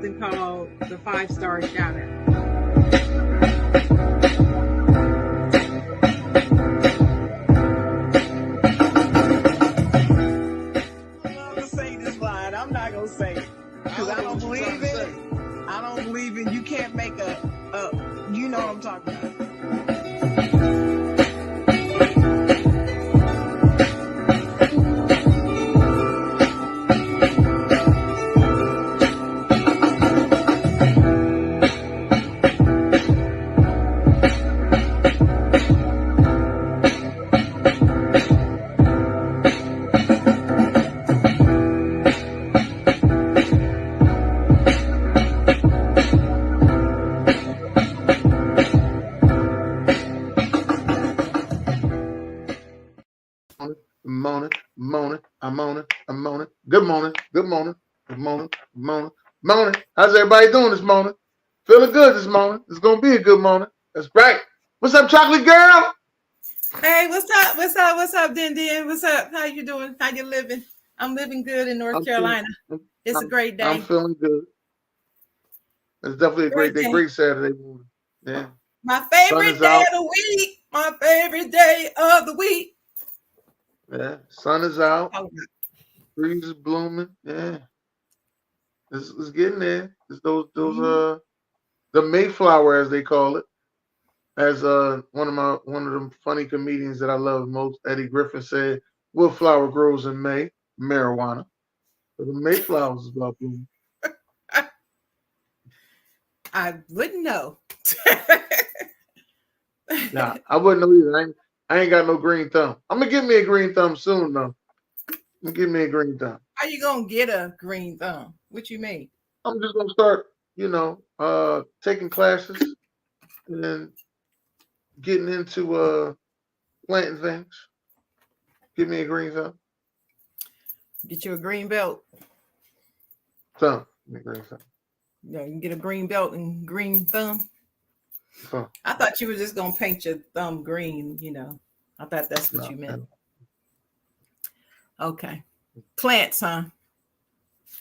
something called the 5-star shout out. I'm not gonna say it because I don't believe in it. I don't believe in. You can't make you know what I'm talking about. Morning. How's everybody doing this morning? Feeling good this morning. It's gonna be a good morning. That's right. What's up, chocolate girl? Hey, what's up? What's up, Din? What's up? How you doing? How you living? I'm living good in North Carolina. It's a great day. I'm feeling good. It's definitely a great day. Great Saturday morning. Yeah. My favorite day of the week. My favorite day of the week. Yeah. Sun is out. Trees is blooming. Yeah. It's getting there. It's those the Mayflower, as they call it. As one of them funny comedians that I love most, Eddie Griffin, said, "What flower grows in May? Marijuana." So the Mayflowers is about blooming. I wouldn't know. Nah, I wouldn't know either. I ain't got no green thumb. I'm gonna get me a green thumb soon, though. Give me a green thumb. How you gonna get a green thumb? What you mean? I'm just gonna start, taking classes and then getting into planting things. Give me a green thumb. Get you a green belt. Thumb. Give me a green thumb. You can get a green belt and green thumb. Thumb. I thought you were just gonna paint your thumb green. I thought that's what you meant. Okay. Plants, huh?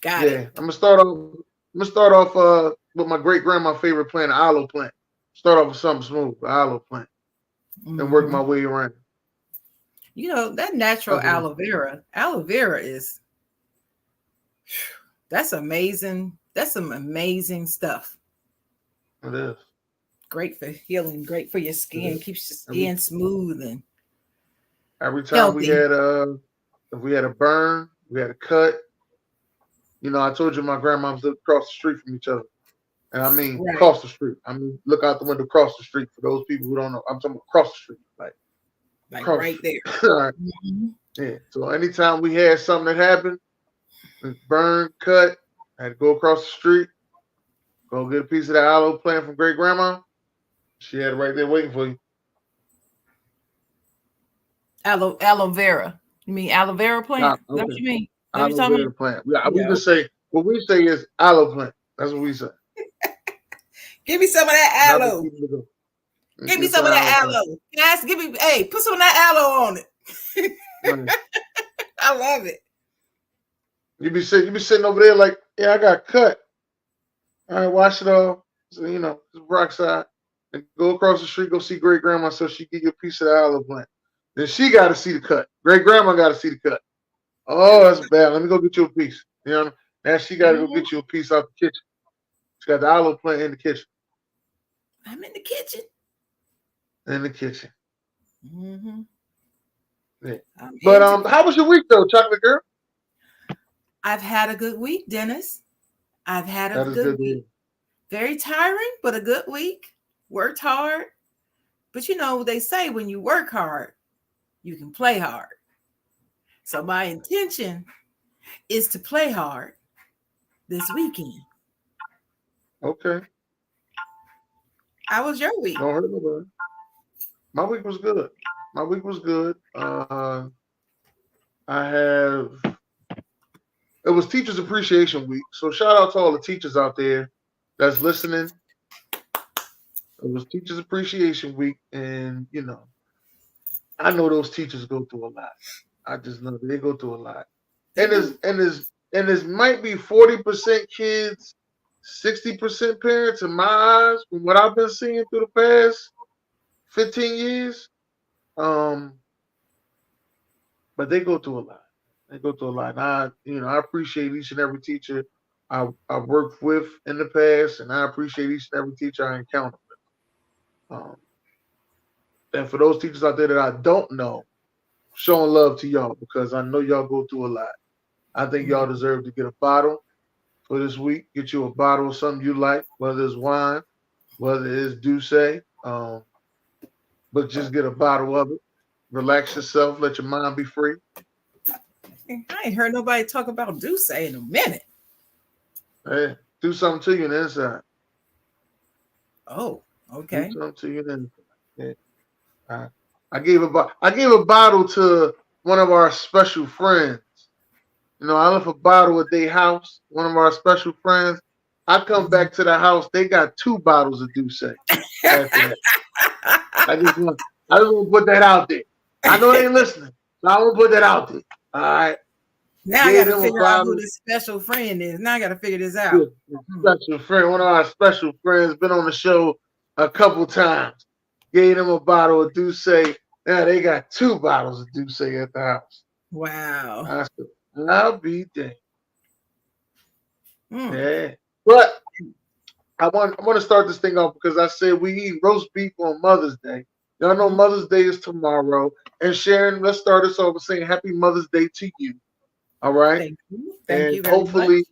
Got it. I'm gonna start off with my great grandma's favorite plant, an aloe plant. Start off with something smooth, an aloe plant, and work my way around. That natural aloe vera. Aloe vera that's amazing. That's some amazing stuff. It is. Great for healing, great for your skin, keeps your skin smooth and every time healthy. if we had a burn, we had a cut. I told you my grandmoms lived across the street from each other. And I mean across the street. I mean, look out the window across the street. For those people who don't know, I'm talking about across the street. Like right there. Right. Yeah. So anytime we had something that happened, burn, cut, I had to go across the street, go get a piece of that aloe plant from great grandma. She had it right there waiting for you. Aloe vera. You mean aloe vera plant? Is that what you mean? Aloe vera plant. We just say what we say is aloe plant. That's what we say. Give me some of that aloe. Give me some of that aloe. Put some of that aloe on it. I love it. You be sitting over there like, yeah, I got cut. All right, wash it off. So, it's peroxide. And go across the street, go see great grandma so she get you a piece of the aloe plant. Then she got to see the cut. Great grandma got to see the cut. Oh, that's bad. Let me go get you a piece. Now she got to go get you a piece out the kitchen. She got the aloe plant in the kitchen. I'm in the kitchen. In the kitchen. Mm-hmm. Yeah. But how was your week though, chocolate girl? I've had a good week, Dennis. I've had a good week. Very tiring, but a good week. Worked hard. But they say when you work hard, you can play hard. So my intention is to play hard this weekend. Okay. How was your week? Don't hurt nobody. My week was good. It was Teachers Appreciation Week. So shout out to all the teachers out there that's listening. It was Teachers Appreciation Week. And, I know those teachers go through a lot. I just know they go through a lot. And there's might be 40% kids, 60% parents in my eyes, from what I've been seeing through the past 15 years. But they go through a lot. They go through a lot. And I appreciate each and every teacher I've worked with in the past, and I appreciate each and every teacher I encounter with. And for those teachers out there that I don't know, showing love to y'all because I know y'all go through a lot. I think y'all deserve to get a bottle for this week. Get you a bottle of something you like, whether it's wine, whether it's Douce, but just get a bottle of it. Relax yourself. Let your mind be free. I ain't heard nobody talk about Douce in a minute. Hey, do something to you in the inside. Oh, okay. Do something to you in the inside. Yeah. I gave a bottle to one of our special friends. I left a bottle at their house, one of our special friends. I come back to the house, they got 2 bottles of Douce after that. I just want to put that out there. I know they ain't listening, so I want to put that out there. All right. Now I got to figure out who this special friend is. Now I got to figure this out. Special friend, one of our special friends, been on the show a couple times. Gave them a bottle of Douce. Now they got 2 bottles of Douce at the house. Wow. I said, I'll be damned. Yeah. But I want to start this thing off because I said we eat roast beef on Mother's Day. Y'all know Mother's Day is tomorrow. And Sharon, let's start us off with saying Happy Mother's Day to you. All right. Thank you. Thank you very hopefully,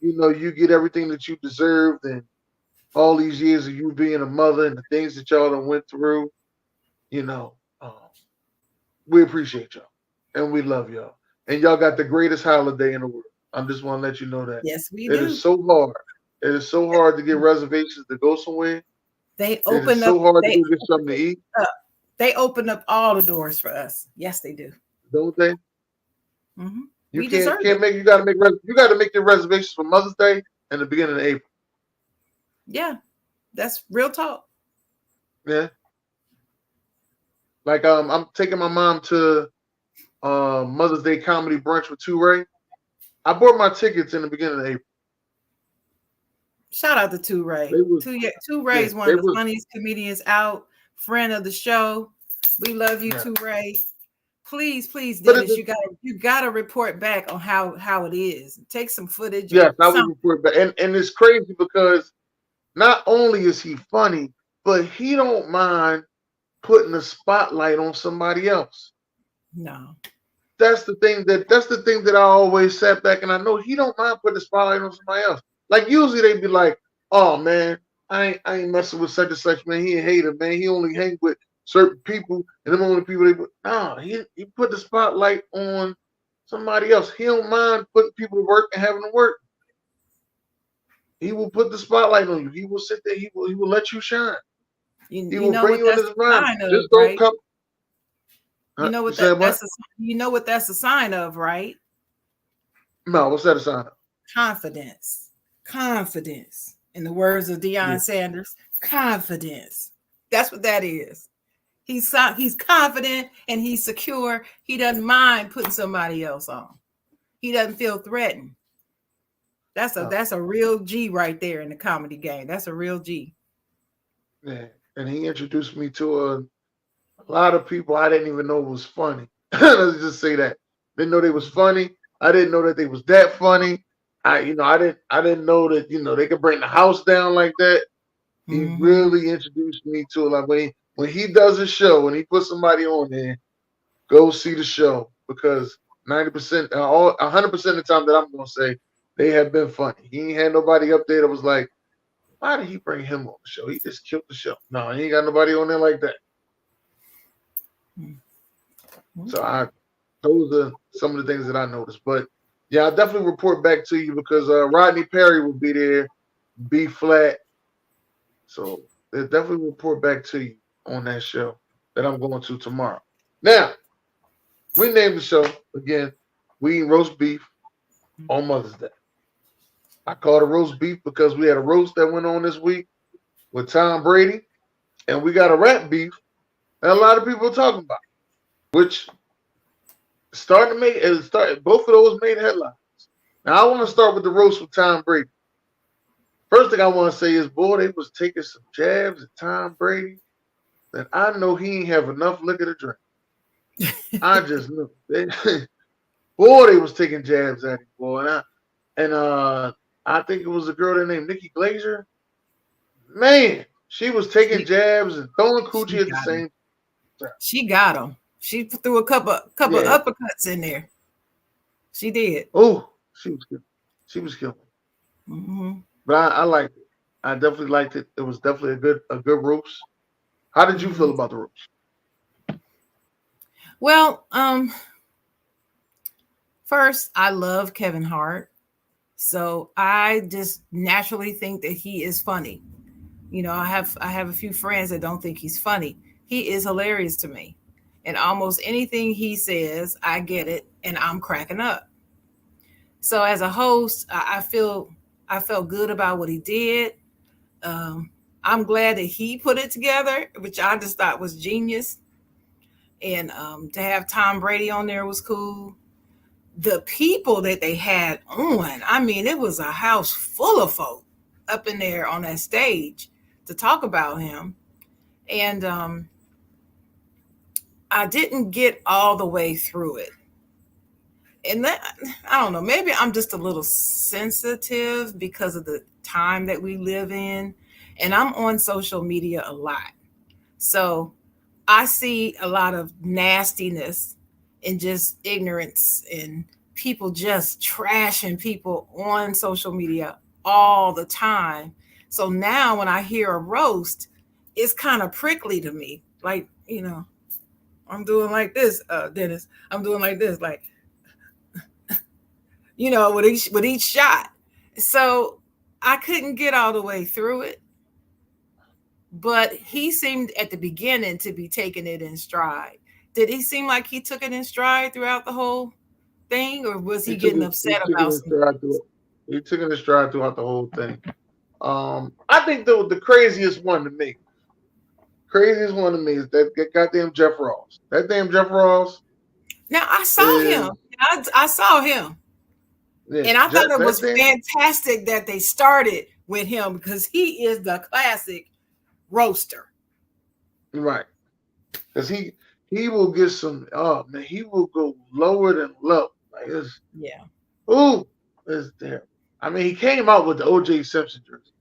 much. You get everything that you deserved, and all these years of you being a mother and the things that y'all done went through. We appreciate y'all and we love y'all. And y'all got the greatest holiday in the world. I just want to let you know that. Yes, we do. It is so hard. It is so hard to get reservations to go somewhere. They open up. So hard to go get something to eat. They open up all the doors for us. Yes, they do. Don't they? Mm-hmm. You can't make. You got to make your reservations for Mother's Day and the beginning of April. Yeah, that's real talk. Yeah. Like I'm taking my mom to Mother's Day comedy brunch with Ray. I bought my tickets in the beginning of April. Shout out to Ray. Ray's one of the funniest comedians out. Friend of the show. We love you, Ray. Please, Dennis, you gotta report back on how it is. Take some footage. Yes, I will report back. And it's crazy because not only is he funny, but he don't mind putting a spotlight on somebody else. No. That's the thing that I always sat back and I know he don't mind putting a spotlight on somebody else. Like usually they'd be like, oh man, I ain't messing with such and such, man. He a hater, man. He only hang with certain people and them only people he put the spotlight on somebody else. He don't mind putting people to work and having to work. He will put the spotlight on you. He will sit there, he will let you shine. He will bring you in his mind. Just don't come. You know what you know what that's a sign of, right? No, what's that a sign of? Confidence. In the words of Deion Sanders, confidence. That's what that is. He's confident and he's secure. He doesn't mind putting somebody else on. He doesn't feel threatened. That's a real G right there in the comedy game. That's a real G. Yeah, and he introduced me to a lot of people I didn't even know was funny. Let's just say that. Didn't know they was funny. I didn't know that they was that funny. I didn't know that they could bring the house down like that. He really introduced me to it. Like when he does a show and he puts somebody on there, go see the show because 100% of the time that I'm gonna say they have been funny. He ain't had nobody up there that was like, why did he bring him on the show? He just killed the show. No, he ain't got nobody on there like that. So those are some of the things that I noticed. But yeah, I'll definitely report back to you because Rodney Perry will be there, B Flat. So they'll definitely report back to you on that show that I'm going to tomorrow. Now, we named the show again, We Eat Roast Beef on Mother's Day. I called it roast beef because we had a roast that went on this week with Tom Brady, and we got a rap beef that a lot of people are talking about, which both of those made headlines. Now I want to start with the roast with Tom Brady. thing I want to say is, boy, they was taking some jabs at Tom Brady that I know he ain't have enough liquor to drink. I just knew. Boy, they was taking jabs at him, boy. I think it was a girl named Nikki Glazer. Man, she was taking jabs and throwing coochie at the same time. She got him. She threw a couple uppercuts in there. She did. Oh, she was good. She was killing. Mm-hmm. But I liked it. I definitely liked it. It was definitely a good roast. How did you feel about the roast? Well, first, I love Kevin Hart. So I just naturally think that he is funny. You know, I have a few friends that don't think he's funny. He is hilarious to me. And almost anything he says, I get it and I'm cracking up. So as a host, I felt good about what he did. I'm glad that he put it together, which I just thought was genius. And to have Tom Brady on there was cool. The people that they had on, I mean, it was a house full of folk up in there on that stage to talk about him. And I didn't get all the way through it. And that, I don't know, maybe I'm just a little sensitive because of the time that we live in. And I'm on social media a lot. So I see a lot of nastiness and just ignorance and people just trashing people on social media all the time. So now when I hear a roast, it's kind of prickly to me. Like, you know, I'm doing like this, Dennis. I'm doing like this, like, you know, with each shot. So I couldn't get all the way through it. But he seemed at the beginning to be taking it in stride. Did he seem like he took it in stride throughout the whole thing, or was he getting upset about something? He took it in stride throughout the whole thing. I think the craziest one to me is that goddamn Jeff Ross. That damn Jeff Ross. Now I saw him. I saw him. Yeah, and I thought it was fantastic that they started with him because he is the classic roaster. Right. Because he will get some, oh man, he will go lower than low. Like it's, yeah. Ooh, it's there. I mean, he came out with the O.J. Simpson jersey.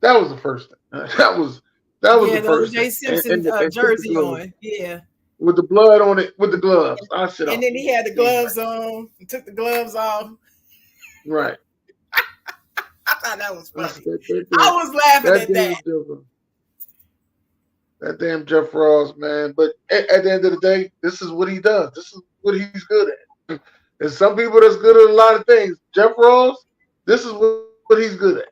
That was the first thing. That was the first O.J. Simpson jersey on. Yeah. With the blood on it, with the gloves. I said, and then he had the gloves on. He took the gloves off. Right. I thought that was funny. I was laughing at that. That damn Jeff Ross, man. But at the end of the day, this is what he does. This is what he's good at. And some people that's good at a lot of things. Jeff Ross, this is what he's good at.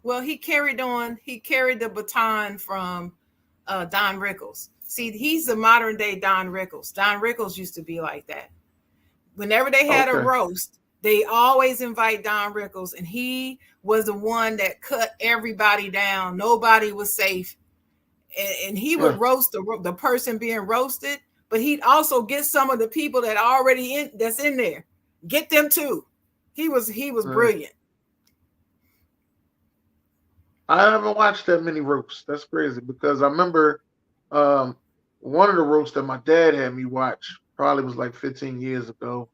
Well, he carried on. He carried the baton from Don Rickles. See, he's the modern day Don Rickles. Don Rickles used to be like that. Whenever they had a roast, they always invite Don Rickles, and he was the one that cut everybody down. Nobody was safe. And he would roast the person being roasted, but he'd also get some of the people that that's in there. Get them too. He was brilliant. I haven't watched that many roasts. That's crazy because I remember one of the roasts that my dad had me watch probably was like 15 years ago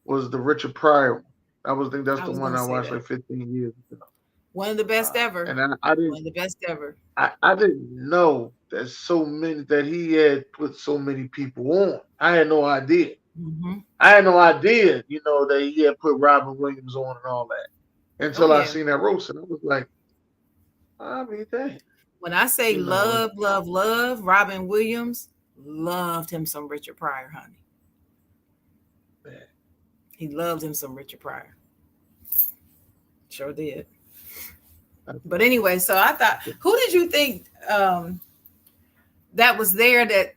was the Richard Pryor. I think that's the one I watched like 15 years ago. One of the best ever. And I didn't. One of the best ever. I didn't know that he had put so many people on. I had no idea. Mm-hmm. I had no idea, that he had put Robin Williams on and all that until I seen that roast, and I was like, I mean, dang. When I say love, Robin Williams loved him some Richard Pryor, honey. Man. He loved him some Richard Pryor. Sure did. But anyway, so I thought, who did you think that was there that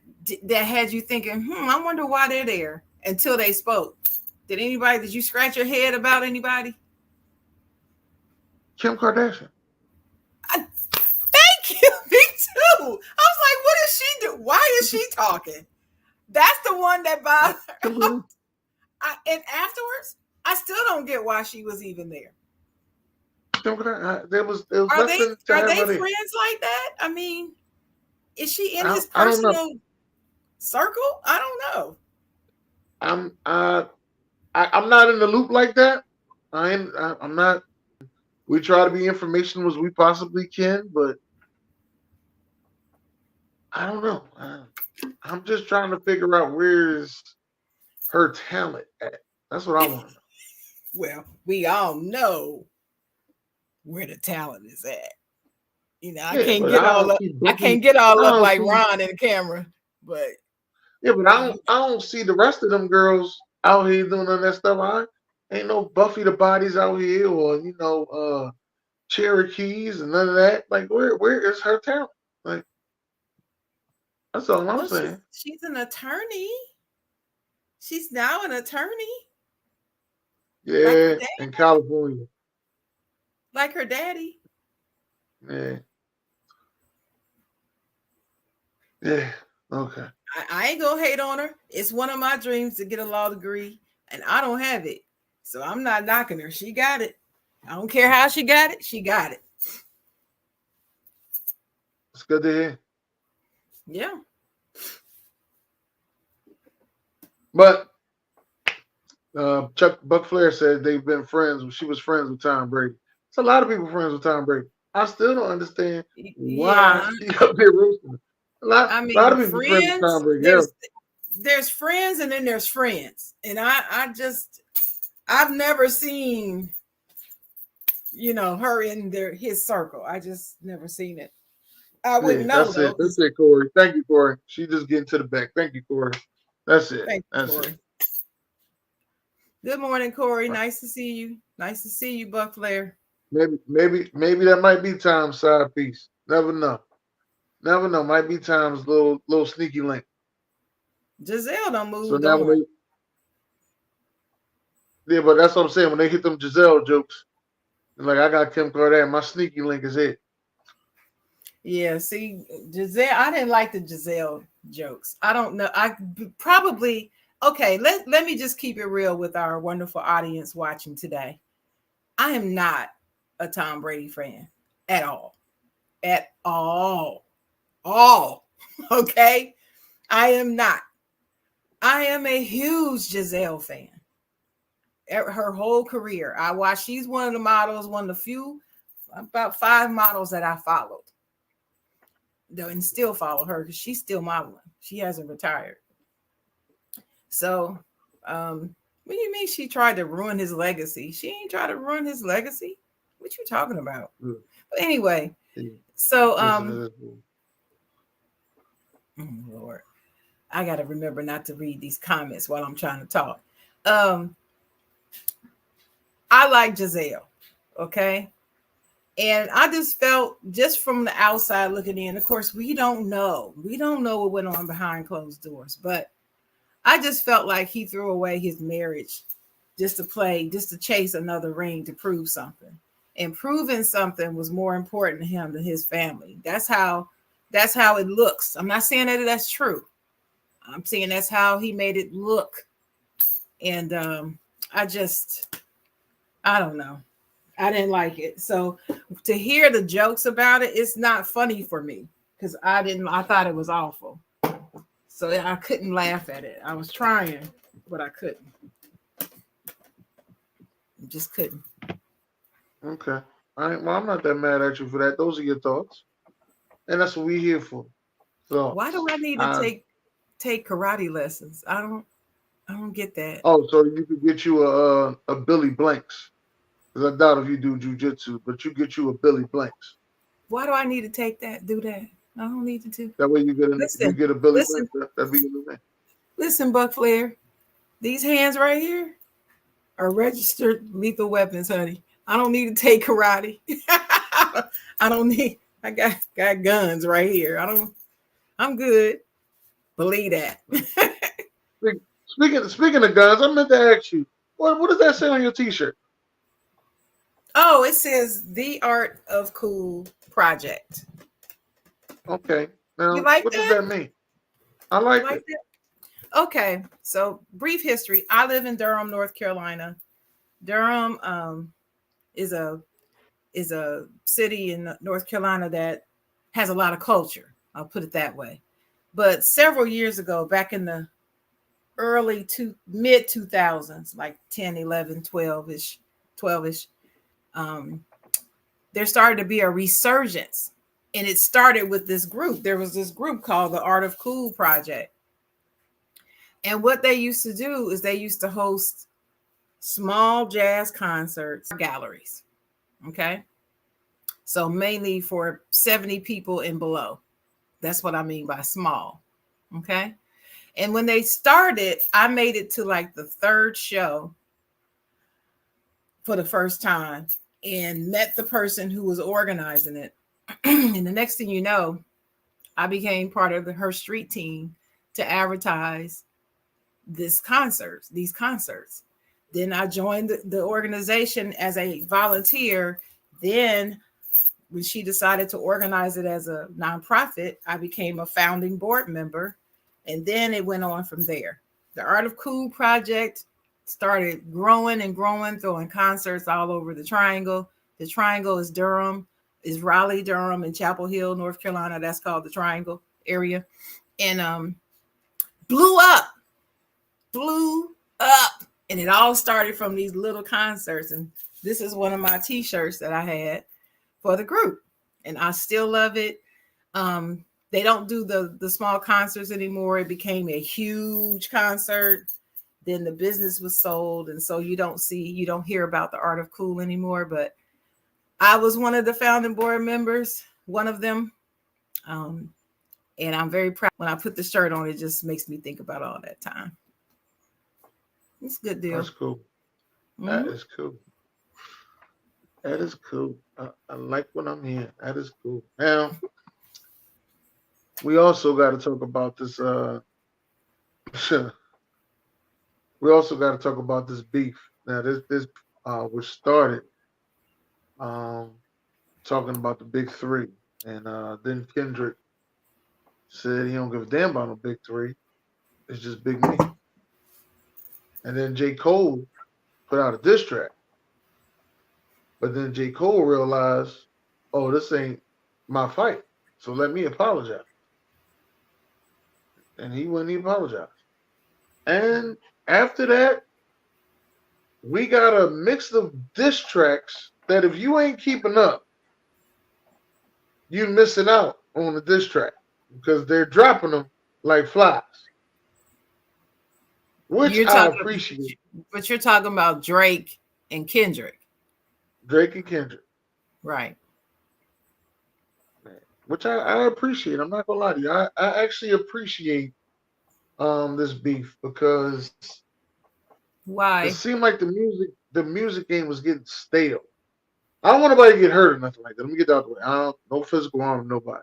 had you thinking, I wonder why they're there until they spoke? Did you scratch your head about anybody? Kim Kardashian. Thank you. Me too. I was like, what is she doing? Why is she talking? That's the one that bothered her. And afterwards, I still don't get why she was even there. Kim Kardashian. There was Are they nothing to have her there. friends like that? I mean, is she in his I don't know. personal circle? I don't know. I'm not in the loop like that. I'm not. We try to be informational as we possibly can, but I don't know. I'm just trying to figure out where's her talent at. That's what I want to know. Well, we all know where the talent is at. You know, I can't get all up. I can't get all up like Ron in the camera, but yeah, but I don't see the rest of them girls out here doing none of that stuff. Ain't no Buffy the Bodies out here, or Cherokees and none of that. Like, where is her talent? Like, that's all I'm saying. She's an attorney. She's now an attorney. Yeah, like in California. Like her daddy. Yeah. Yeah. Okay. I ain't gonna hate on her. It's one of my dreams to get a law degree, and I don't have it. So I'm not knocking her. She got it. I don't care how she got it. She got it. It's good to hear. Yeah. But Buck Flair said they've been friends. She was friends with Tom Brady. It's a lot of people friends with Tom Brady. I still don't understand why he up there roasting. A lot of people friends with Tom Brady. There's friends and then there's friends. And I've never seen, her in his circle. I just never seen it. I wouldn't know. That's it, Corey. Thank you, Corey. She just getting to the back. Thank you, Corey. That's it. Thank you, Corey. Good morning, Corey. Nice to see you. Nice to see you, Buck Flair. Maybe that might be Tom's side piece. Never know. Might be Tom's little sneaky link. Giselle don't move. So now but that's what I'm saying. When they hit them Giselle jokes, like, I got Kim Kardashian, my sneaky link is it. Yeah, see, Giselle, I didn't like the Giselle jokes. I don't know. I probably, okay, let me just keep it real with our wonderful audience watching today. I am not a Tom Brady fan at all. At all. Okay? I am not. I am a huge Giselle fan. Her whole career. I watched, she's one of the models, one of the few, about 5 models that I followed. And still follow her because she's still modeling. She hasn't retired. So, what do you mean she tried to ruin his legacy? She ain't tried to ruin his legacy. What you talking about? But anyway, so Lord, I got to remember not to read these comments while I'm trying to talk. I like Giselle, okay? And I just felt, just from the outside looking in, of course, we don't know what went on behind closed doors, but I just felt like he threw away his marriage just to chase another ring, to prove something. And proving something was more important to him than his family. That's how it looks. I'm not saying that that's true. I'm saying that's how he made it look. And I don't know. I didn't like it. So to hear the jokes about it, it's not funny for me because I thought it was awful. So I couldn't laugh at it. I was trying, but I couldn't. I just couldn't. Okay. I'm not that mad at you for that. Those are your thoughts. And that's what we're here for. So why do I need to take karate lessons? I don't get that. Oh, so you could get you a Billy Blanks. Because I doubt if you do jujitsu, but you get you a Billy Blanks. Why do I need to do that? I don't need to do. That way you get a Billy Blanks. That'd be your new name. Listen, Buck Flair, these hands right here are registered lethal weapons, honey. I don't need to take karate. I got guns right here. I'm good. Believe that. Speaking of guns, I meant to ask you, what does that say on your t-shirt? Oh, it says The Art of Cool Project. Okay. Now, you like what that? does that mean? I like it. That? Okay. So, brief history. I live in Durham, North Carolina. Durham is is a city in North Carolina that has a lot of culture. I'll put it that way. But several years ago, back in the mid 2000s, like 10, 11, 12-ish, 12-ish, there started to be a resurgence. And it started with this group. There was this group called the Art of Cool Project. And what they used to do is they used to host small jazz concerts, galleries. Okay. So mainly for 70 people and below. That's what I mean by small. Okay. And when they started, I made it to like the third show for the first time and met the person who was organizing it. And the next thing you know, I became part of her street team to advertise these concerts. Then I joined the organization as a volunteer. Then when she decided to organize it as a nonprofit, I became a founding board member. And then it went on from there. The Art of Cool Project started growing and growing, throwing concerts all over the Triangle. The Triangle is Raleigh, Durham, and Chapel Hill, North Carolina. That's called the Triangle area. And blew up. And it all started from these little concerts. And this is one of my t-shirts that I had for the group. And I still love it. They don't do the small concerts anymore. It became a huge concert. Then the business was sold. And so you don't hear about the Art of Cool anymore. But I was one of the founding board members, one of them. And I'm very proud. When I put the shirt on, it just makes me think about all that time. It's a good deal. That's cool. Mm-hmm. That is cool. That is cool. I like what I'm hearing. That is cool. Now, we also got to talk about this. We also got to talk about this beef. Now, this was started talking about the big three, and then Kendrick said he don't give a damn about no big three. It's just Big Me. And then J. Cole put out a diss track. But then J. Cole realized, oh, this ain't my fight. So let me apologize. And he wouldn't apologize. And after that, we got a mix of diss tracks that if you ain't keeping up, you're missing out on the diss track because they're dropping them like flies. Which I appreciate. But you're talking about Drake and Kendrick. Drake and Kendrick. Right. Which I appreciate. I'm not gonna lie to you. I actually appreciate this beef because why? It seemed like the music game was getting stale. I don't want nobody to get hurt or nothing like that. Let me get that out of the way. No physical harm to nobody.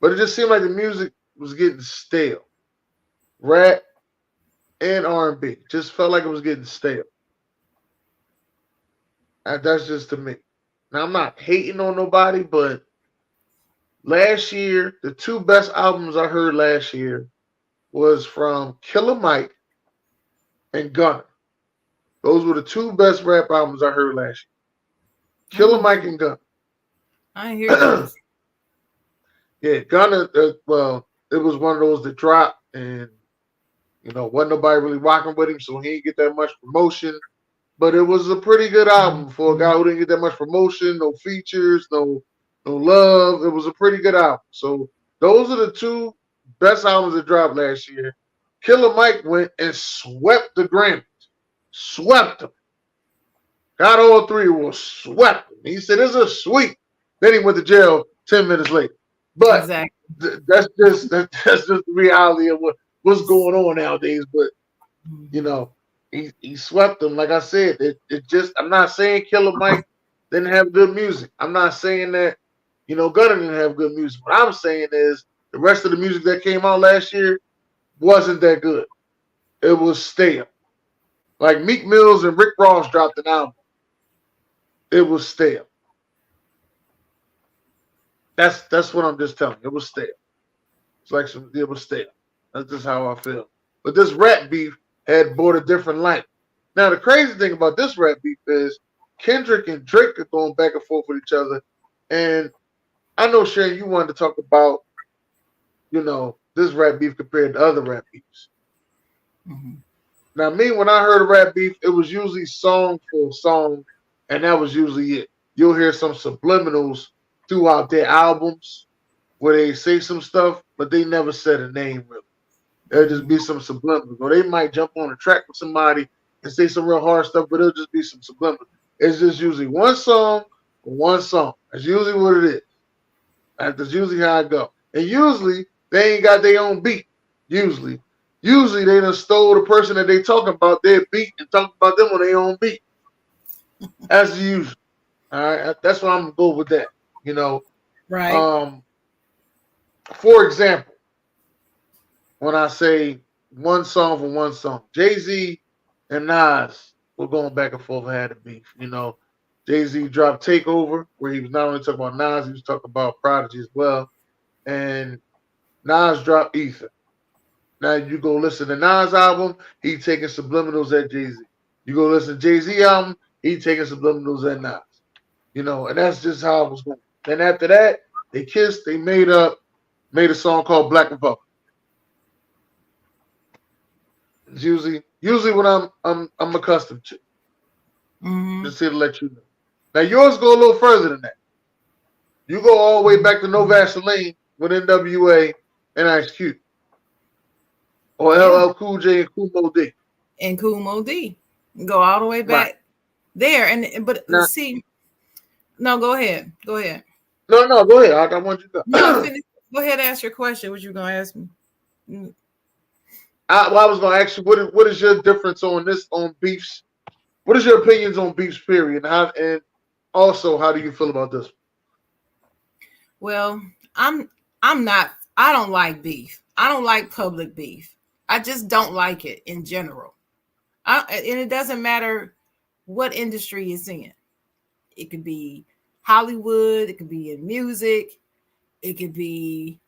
But it just seemed like the music was getting stale. Rap and R&B. Just felt like it was getting stale. And that's just to me. Now, I'm not hating on nobody, but last year, the two best albums I heard last year was from Killer Mike and Gunna. Those were the two best rap albums I heard last year. Killer Mike and Gunna. I hear those. Yeah, Gunna, well, it was one of those that dropped and wasn't nobody really rocking with him, so he didn't get that much promotion. But it was a pretty good album for a guy who didn't get that much promotion, no features, no love. It was a pretty good album. So those are the two best albums that dropped last year. Killer Mike went and swept the Grammys. Swept them. Got all three, was swept them. He said, "This is sweet." Then he went to jail 10 minutes later. But exactly. That's just the reality of what's going on nowadays. But he swept them. Like I said, it just, I'm not saying Killer Mike didn't have good music. I'm not saying that Gunna didn't have good music. What I'm saying is the rest of the music that came out last year wasn't that good. It was stale. Like Meek Mills and Rick Ross dropped an album. It was stale. That's what I'm just telling you. It was stale. It was stale. That's just how I feel. But this rap beef had brought a different light. Now the crazy thing about this rap beef is Kendrick and Drake are going back and forth with each other. And I know, Shane, you wanted to talk about, this rap beef compared to other rap beefs. Mm-hmm. Now, me, when I heard a rap beef, it was usually song for song, and that was usually it. You'll hear some subliminals throughout their albums where they say some stuff, but they never said a name really. There'll just be some subliminals. Or they might jump on a track with somebody and say some real hard stuff, but it'll just be some subliminals. It's just usually one song. That's usually what it is. That's usually how it go. And usually they ain't got their own beat. Usually they done stole the person that they talking about their beat and talk about them on their own beat. As usual. All right, that's what I'm gonna go with that. Right. For example, when I say one song for one song, Jay-Z and Nas were going back and forth and had a beef. Jay-Z dropped Takeover, where he was not only talking about Nas, he was talking about Prodigy as well. And Nas dropped Ether. Now you go listen to Nas album, he taking subliminals at Jay-Z. You go listen to Jay-Z album, he taking subliminals at Nas. And that's just how it was going. Then after that, they kissed, they made a song called Black Republic. It's usually what I'm accustomed to. Mm-hmm. Just here to let you know. Now yours go a little further than that. You go all the way back to No Vaseline with NWA and Ice Cube. Or LL Cool J and Kool Moe Dee. And Kool Moe Dee. Go all the way back there. But now, see, no, go ahead. No, go ahead. I want you to go. No, finish. Go ahead and ask your question. What you gonna ask me? I was gonna ask you what is your difference on beefs? What is your opinions on beefs, period? And also how do you feel about this? Well, I don't like beef. I don't like public beef. I just don't like it in general. And it doesn't matter what industry it's in. It could be Hollywood, it could be in music, it could be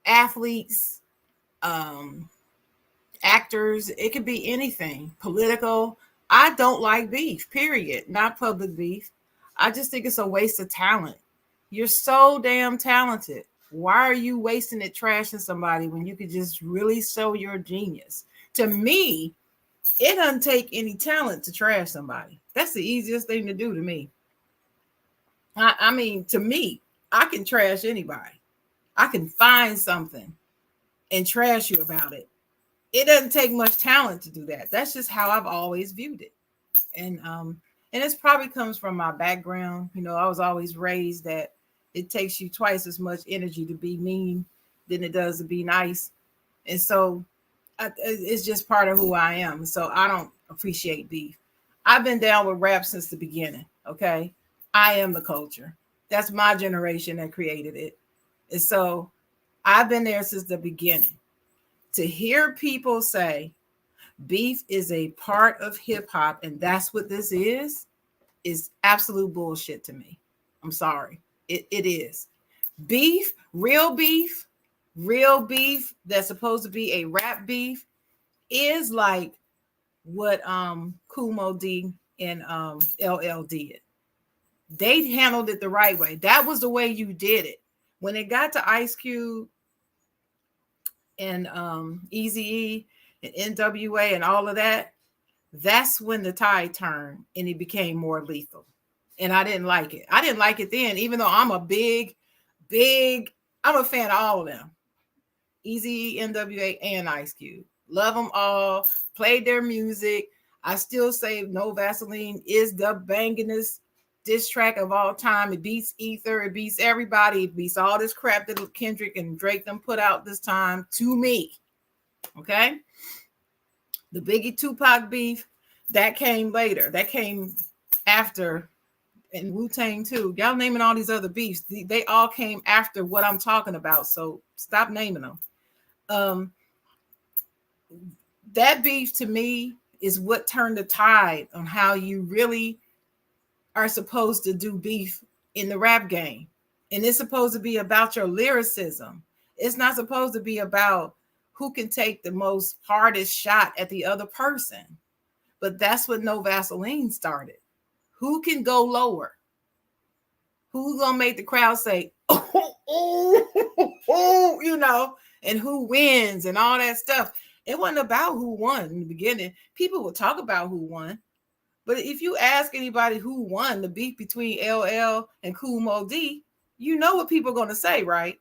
athletes, actors, it could be anything, political. I don't like beef, period. Not public beef. I just think it's a waste of talent. You're so damn talented. Why are you wasting it trashing somebody when you could just really show your genius? To me, it doesn't take any talent to trash somebody. That's the easiest thing to do to me. I mean, to me, I can trash anybody. I can find something and trash you about it. It doesn't take much talent to do that. That's just how I've always viewed it. And this probably comes from my background. I was always raised that it takes you twice as much energy to be mean than it does to be nice. And so it's just part of who I am. So I don't appreciate beef. I've been down with rap since the beginning. Okay. I am the culture. That's my generation that created it. And so I've been there since the beginning. To hear people say beef is a part of hip hop and that's what this is absolute bullshit to me. I'm sorry. It is. Beef, real beef that's supposed to be a rap beef is like what Kool Moe Dee and LL did. They handled it the right way. That was the way you did it. When it got to Ice Cube and Eazy-E and NWA and all of that, that's when the tide turned and it became more lethal. And I didn't like it. I didn't like it then, even though I'm a I'm a fan of all of them. Eazy-E, NWA, and Ice Cube. Love them all. Played their music. I still say No Vaseline is the bangingest diss track of all time. It beats Ether. It beats everybody. It beats all this crap that Kendrick and Drake them put out this time to me. Okay? The Biggie Tupac beef, that came later. That came after, and Wu-Tang too. Y'all naming all these other beefs. They all came after what I'm talking about. So stop naming them. That beef to me is what turned the tide on how you really are supposed to do beef in the rap game. And it's supposed to be about your lyricism. It's not supposed to be about who can take the most hardest shot at the other person. But that's what No Vaseline started. Who can go lower? Who's gonna make the crowd say, oh, oh, oh, you know, and who wins and all that stuff. It wasn't about who won in the beginning. People would talk about who won. But if you ask anybody who won the beef between LL and Kool Moe Dee, you know what people are going to say, right?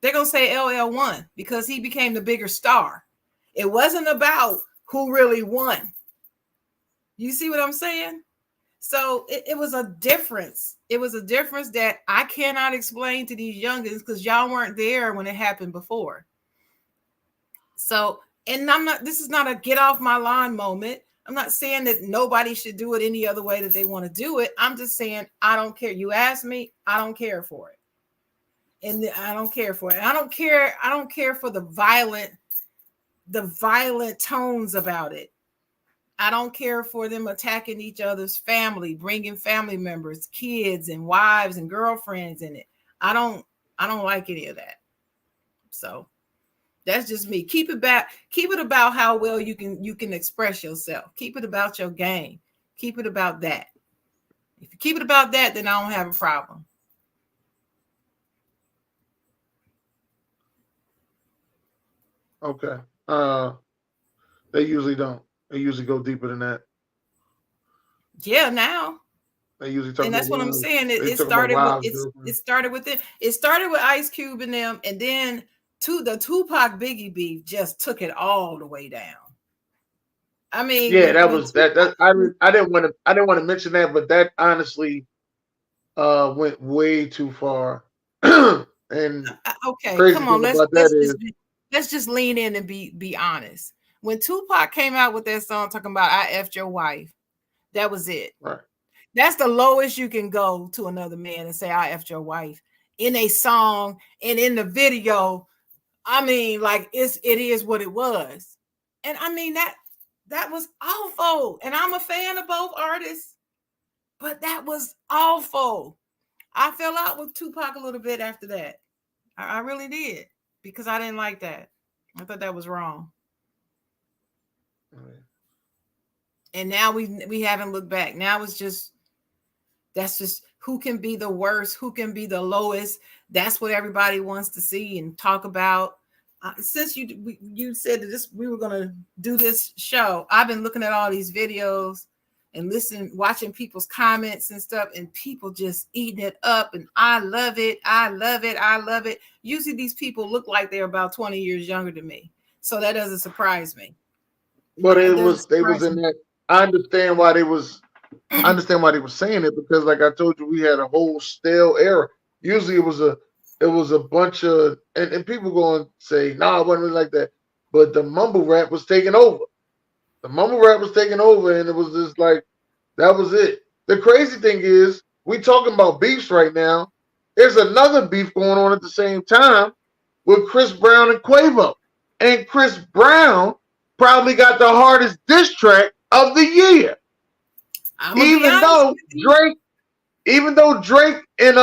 They're going to say LL won because he became the bigger star. It wasn't about who really won. You see what I'm saying? So it was a difference. It was a difference that I cannot explain to these youngins because y'all weren't there when it happened before. So, and this is not a get off my lawn moment. I'm not saying that nobody should do it any other way that they want to do it. I'm just saying, I don't care. You ask me, I don't care for it. And I don't care for it. I don't care for the violent tones about it. I don't care for them attacking each other's family, bringing family members, kids and wives and girlfriends in it. I don't like any of that. So that's just me. Keep it about how well you can express yourself. Keep it about your game. Keep it about that. If you keep it about that, then I don't have a problem. Okay. They usually don't. They usually go deeper than that. Yeah, now. They usually talk. And that's about what I'm saying. It started with Ice Cube and them, and then the Tupac Biggie beef just took it all the way down. I mean, yeah, I didn't want to mention that, but that honestly went way too far. And okay, come on, let's just lean in and be honest. When Tupac came out with that song talking about I effed your wife, that was it. Right. That's the lowest you can go to another man and say I effed your wife in a song and in the video. I mean, like it is what it was. And I mean that was awful. And I'm a fan of both artists, but that was awful. I fell out with Tupac a little bit after that. I really did because I didn't like that. I thought that was wrong. Right. And now we haven't looked back. Now that's just who can be the worst, who can be the lowest. That's what everybody wants to see and talk about. Since you said that we were going to do this show, I've been looking at all these videos and watching people's comments and stuff, and people just eating it up. And I love it. I love it. I love it. Usually these people look like they're about 20 years younger than me. So that doesn't surprise me. But they was in that. I understand why they were saying it, because like I told you, we had a whole stale era. Usually it was a bunch of, and people going to say, nah, it wasn't really like that. But the mumble rap was taking over. The mumble rap was taking over, and it was just like, that was it. The crazy thing is, we talking about beefs right now. There's another beef going on at the same time with Chris Brown and Quavo. And Chris Brown probably got the hardest diss track of the year. Even though Drake and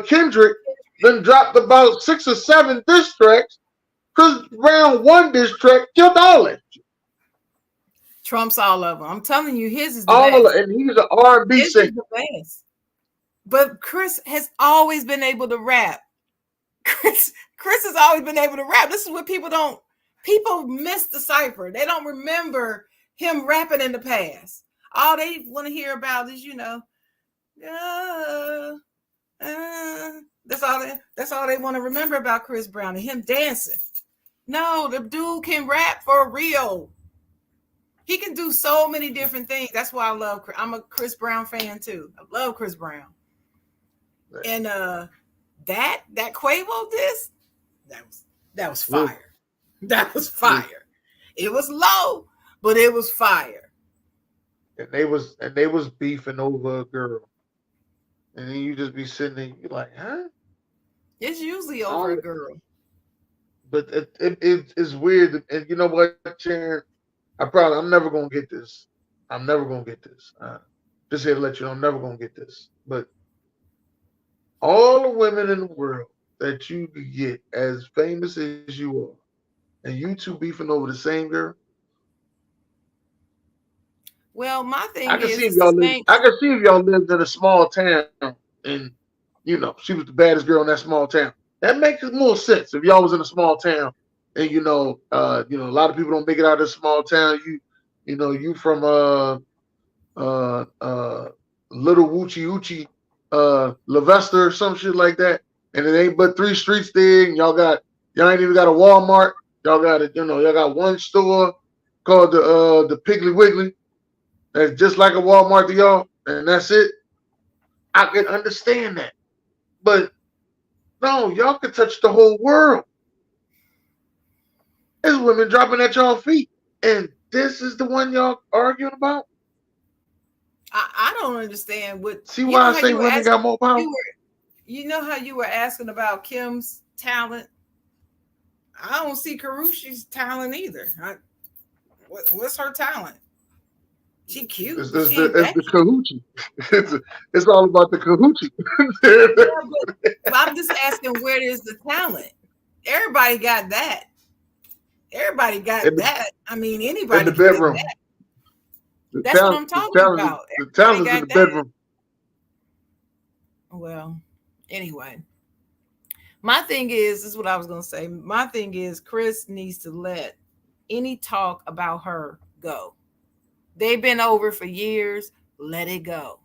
Kendrick then dropped about 6 or 7 diss tracks, Chris Brown one diss track killed all that. Trumps all of them. I'm telling you, his is the best. And he's an R&B singer. But Chris has always been able to rap. Chris has always been able to rap. This is what people miss the cipher. They don't remember him rapping in the past. All they want to hear about is, that's all they want to remember about Chris Brown and him dancing. No, the dude can rap for real. He can do so many different things. That's why I'm a Chris Brown fan too. I love Chris Brown. Right. And that Quavo diss, that was fire. That was fire. It was low, but it was fire. And they was beefing over a girl. And then you just be sitting there, you're like, huh? It's usually over a girl. But it's weird. And you know what, Sharon? I'm never gonna get this. I'm never gonna get this. Just here to let you know, I'm never gonna get this. But all the women in the world that you could get as famous as you are, and you two beefing over the same girl, Well, my thing I can is, see if it's the y'all lived. same. I can see if y'all lived in a small town, and she was the baddest girl in that small town. That makes more sense if y'all was in a small town, and a lot of people don't make it out of a small town. You from Little Woochie Oochie, Levester or some shit like that, and it ain't but 3 streets there, and y'all ain't even got a Walmart. Y'all got one store called the Piggly Wiggly. That's just like a Walmart to y'all, and that's it. I can understand that. But no, y'all can touch the whole world. There's women dropping at y'all feet. And this is the one y'all arguing about? I don't understand what See why I how say you were women asking, got more power? you know how you were asking about Kim's talent? I don't see Karushi's talent either. What's her talent? She cute, but she ain't that It's the cute. cahoochie. It's all about the cahoochie. Yeah, but I'm just asking, where is the talent? Everybody got that. Everybody got that. I mean, in anybody the can get bedroom. that. That's what I'm talking about. The Everybody talent is in got the that. bedroom. Well, anyway, my thing is, this is what I was gonna say. My thing is, Chris needs to let any talk about her go. They've been over for years. Let it go.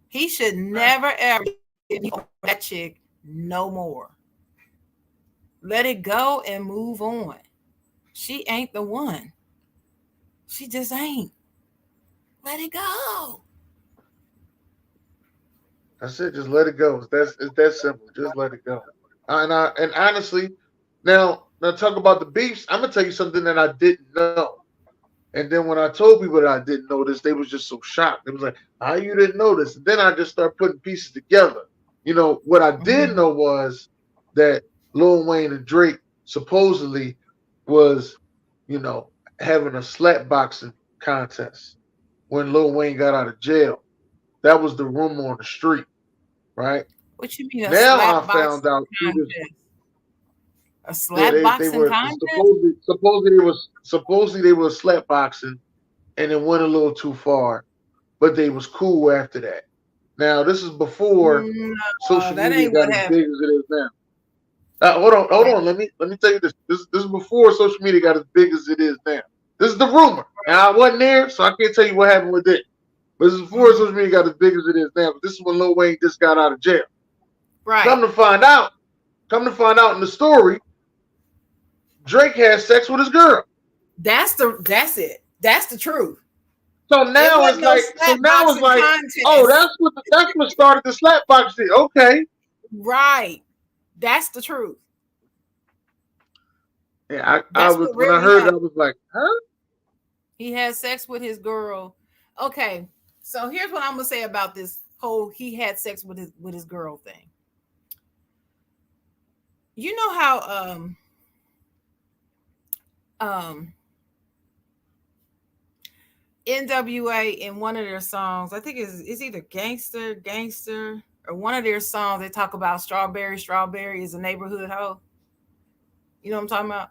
He should never ever get that chick no more. Let it go and move on. She ain't the one. She just ain't. Let it go. That's it. Just let it go. It's that simple. Just let it go. And honestly, now talk about the beefs. I'm gonna tell you something that I didn't know. And then when I told people that I didn't know this, they was just so shocked. It was like, how you didn't know this? And then I just start putting pieces together. What I did know was that Lil Wayne and Drake supposedly was, having a slap boxing contest when Lil Wayne got out of jail. That was the rumor on the street, right? What you mean a Now slap I found boxing out through this. contest? A Yeah, slap they boxing were contest? supposedly they were slap boxing, and it went a little too far, but they was cool after that. Now this is before No, social that media ain't got what as happened. big as it is now. Hold on. Let me tell you this. This is before social media got as big as it is now. This is the rumor. Now I wasn't there, so I can't tell you what happened with it. But this is before social media got as big as it is now. But this is when Lil Wayne just got out of jail. Right. Come to find out in the story, Drake had sex with his girl. That's it. That's the truth. So It now wasn't it's no like, slap boxing oh, contest. that's what started the slap boxing. Okay. Right. That's the truth. Yeah, I That's was what when I really heard it, I happened. was like, huh? He had sex with his girl. Okay. So here's what I'm gonna say about this whole he had sex with his girl thing. You know how um NWA in one of their songs, I think it's either Gangster, or one of their songs, they talk about Strawberry is a neighborhood hoe. You know what I'm talking about?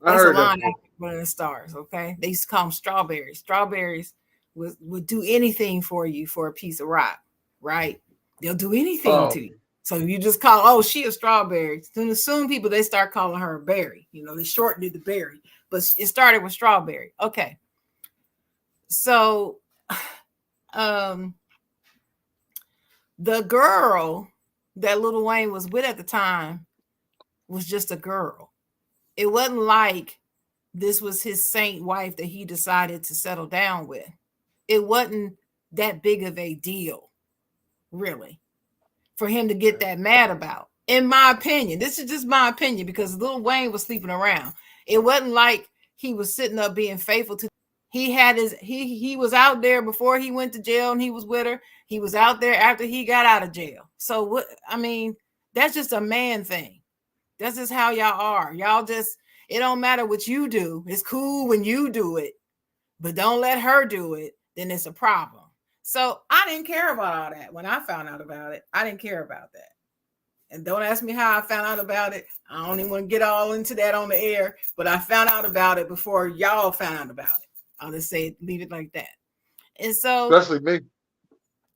I That's a heard that line before. after one of the stars, okay? They used to call them strawberries. Strawberries would do anything for you for a piece of rock, right? They'll do anything Oh, to you. So you just call, oh, she a strawberry. Soon people, they start calling her a berry. They shortened it to berry, but it started with strawberry. Okay. So um the girl that Lil Wayne was with at the time was just a girl. It wasn't like this was his saint wife that he decided to settle down with. It wasn't that big of a deal, really, for him to get that mad about. In my opinion, this is just my opinion, because Lil Wayne was sleeping around. It wasn't like he was sitting up being faithful to. He had he was out there before he went to jail and he was with her. He was out there after he got out of jail. So what? I mean, that's just a man thing. That's just how y'all are. Y'all just, it don't matter what you do. It's cool when you do it, but don't let her do it. Then it's a problem. So I didn't care about all that. When I found out about it, I didn't care about that. And don't ask me how I found out about it. I don't even want to get all into that on the air, but I found out about it before y'all found out about it. I'll just say, leave it like that. And so, especially me.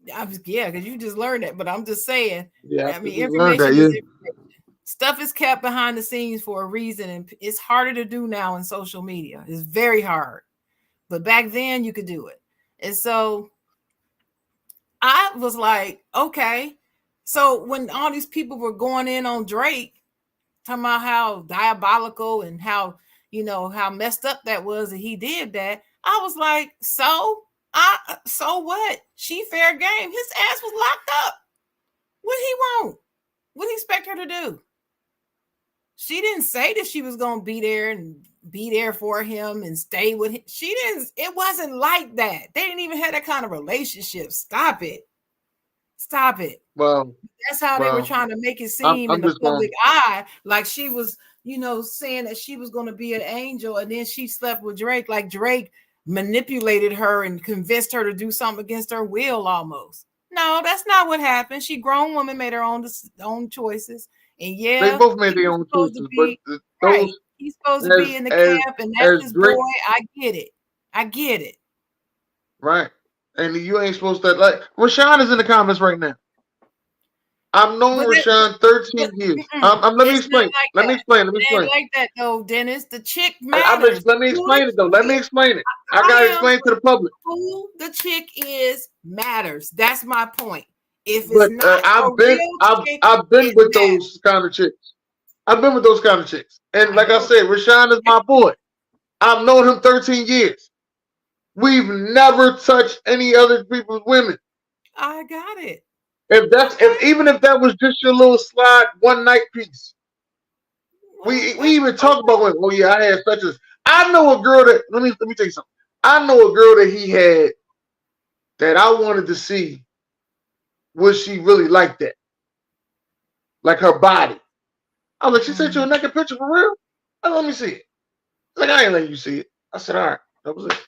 Yeah, because you just learned it. But I'm just saying. Yeah, I mean, learned that. information Yeah. is information. Stuff is kept behind the scenes for a reason, and it's harder to do now in social media. It's very hard. But back then, you could do it. And so, I was like, okay. So when all these people were going in on Drake, talking about how diabolical and how, how messed up that was that he did that, I was like, so what? She fair game. His ass was locked up. What he want? What do you expect her to do? She didn't say that she was gonna be there for him and stay with him. She didn't. It wasn't like that. They didn't even have that kind of relationship. Stop it. Well, That's how they were trying to make it seem in I'm the just public eye, like she was, saying that she was going to be an angel, and then she slept with Drake. Like Drake manipulated her and convinced her to do something against her will, almost. No, that's not what happened. She grown woman made her own choices, and they both made their own choices, but right. those He's supposed to be in the camp, and that's his Drake, boy. I get it. Right, and you ain't supposed to like. Rashawn is in the comments right now. I've known Rashawn 13 years. Let me explain. Let me explain. Like that though, Dennis. The chick matters. Let me explain it though. Let me explain it. I gotta explain to the public. Who the chick is matters. That's my point. If it's not I've been with those kind of chicks. I've been with those kind of chicks. And like I said, Rashawn is my boy. I've known him 13 years. We've never touched any other people's women. I got it. Even if that was just your little slide one night piece. We even talk about women. Oh yeah, I had such as I know a girl that let me tell you something. I know a girl that he had that I wanted to see was she really like that? Like her body. I was like, she sent you a naked picture for real? I let me see it. Like, I ain't letting you see it. I said, all right, that was it.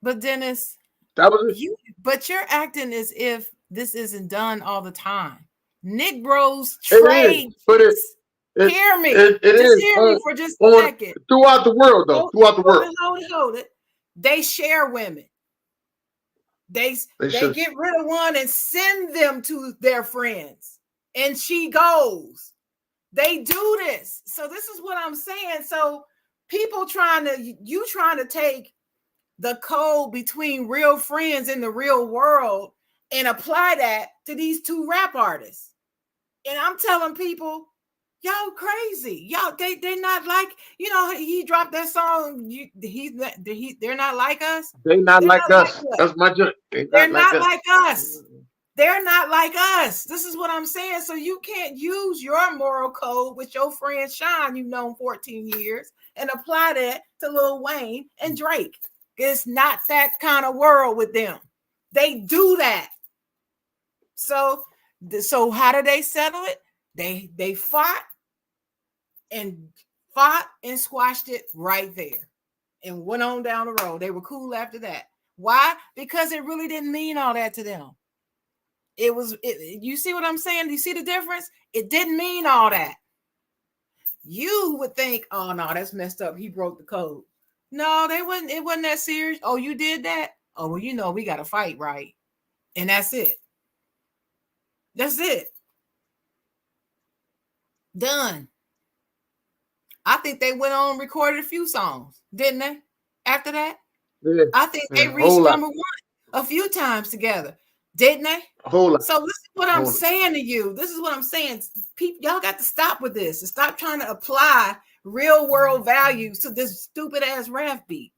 But Dennis, that was it. But you're acting as if this isn't done all the time. Nick Bros trade. Hear me. Hear me for just a second. Throughout the world, though. Throughout the world. Hold it. They share women. They get rid of one and send them to their friends. And she goes. They do this. So this is what I'm saying. So people trying to take the code between real friends in the real world and apply that to these two rap artists. And I'm telling people, y'all crazy. Y'all, they're not like, he dropped that song. They're not like us. They're not like us. That's my joke. They're not like us. They're not like us. This is what I'm saying. So you can't use your moral code with your friend Sean, you've known 14 years, and apply that to Lil Wayne and Drake. It's not that kind of world with them. They do that. So how did they settle it? They fought and squashed it right there and went on down the road. They were cool after that. Why? Because it really didn't mean all that to them. You see what I'm saying? Do you see the difference? It didn't mean all that. You would think, oh no, that's messed up. He broke the code. No, it wasn't that serious. Oh, you did that? Oh, well, we got to fight, right? And that's it. That's it. Done. I think they went on and recorded a few songs, didn't they? After that? Yeah. I think they reached number one a few times together, didn't they? A whole lot. So this is what I'm saying to you. This is what I'm saying. People, y'all got to stop with this and stop trying to apply real world values to this stupid ass rap beat.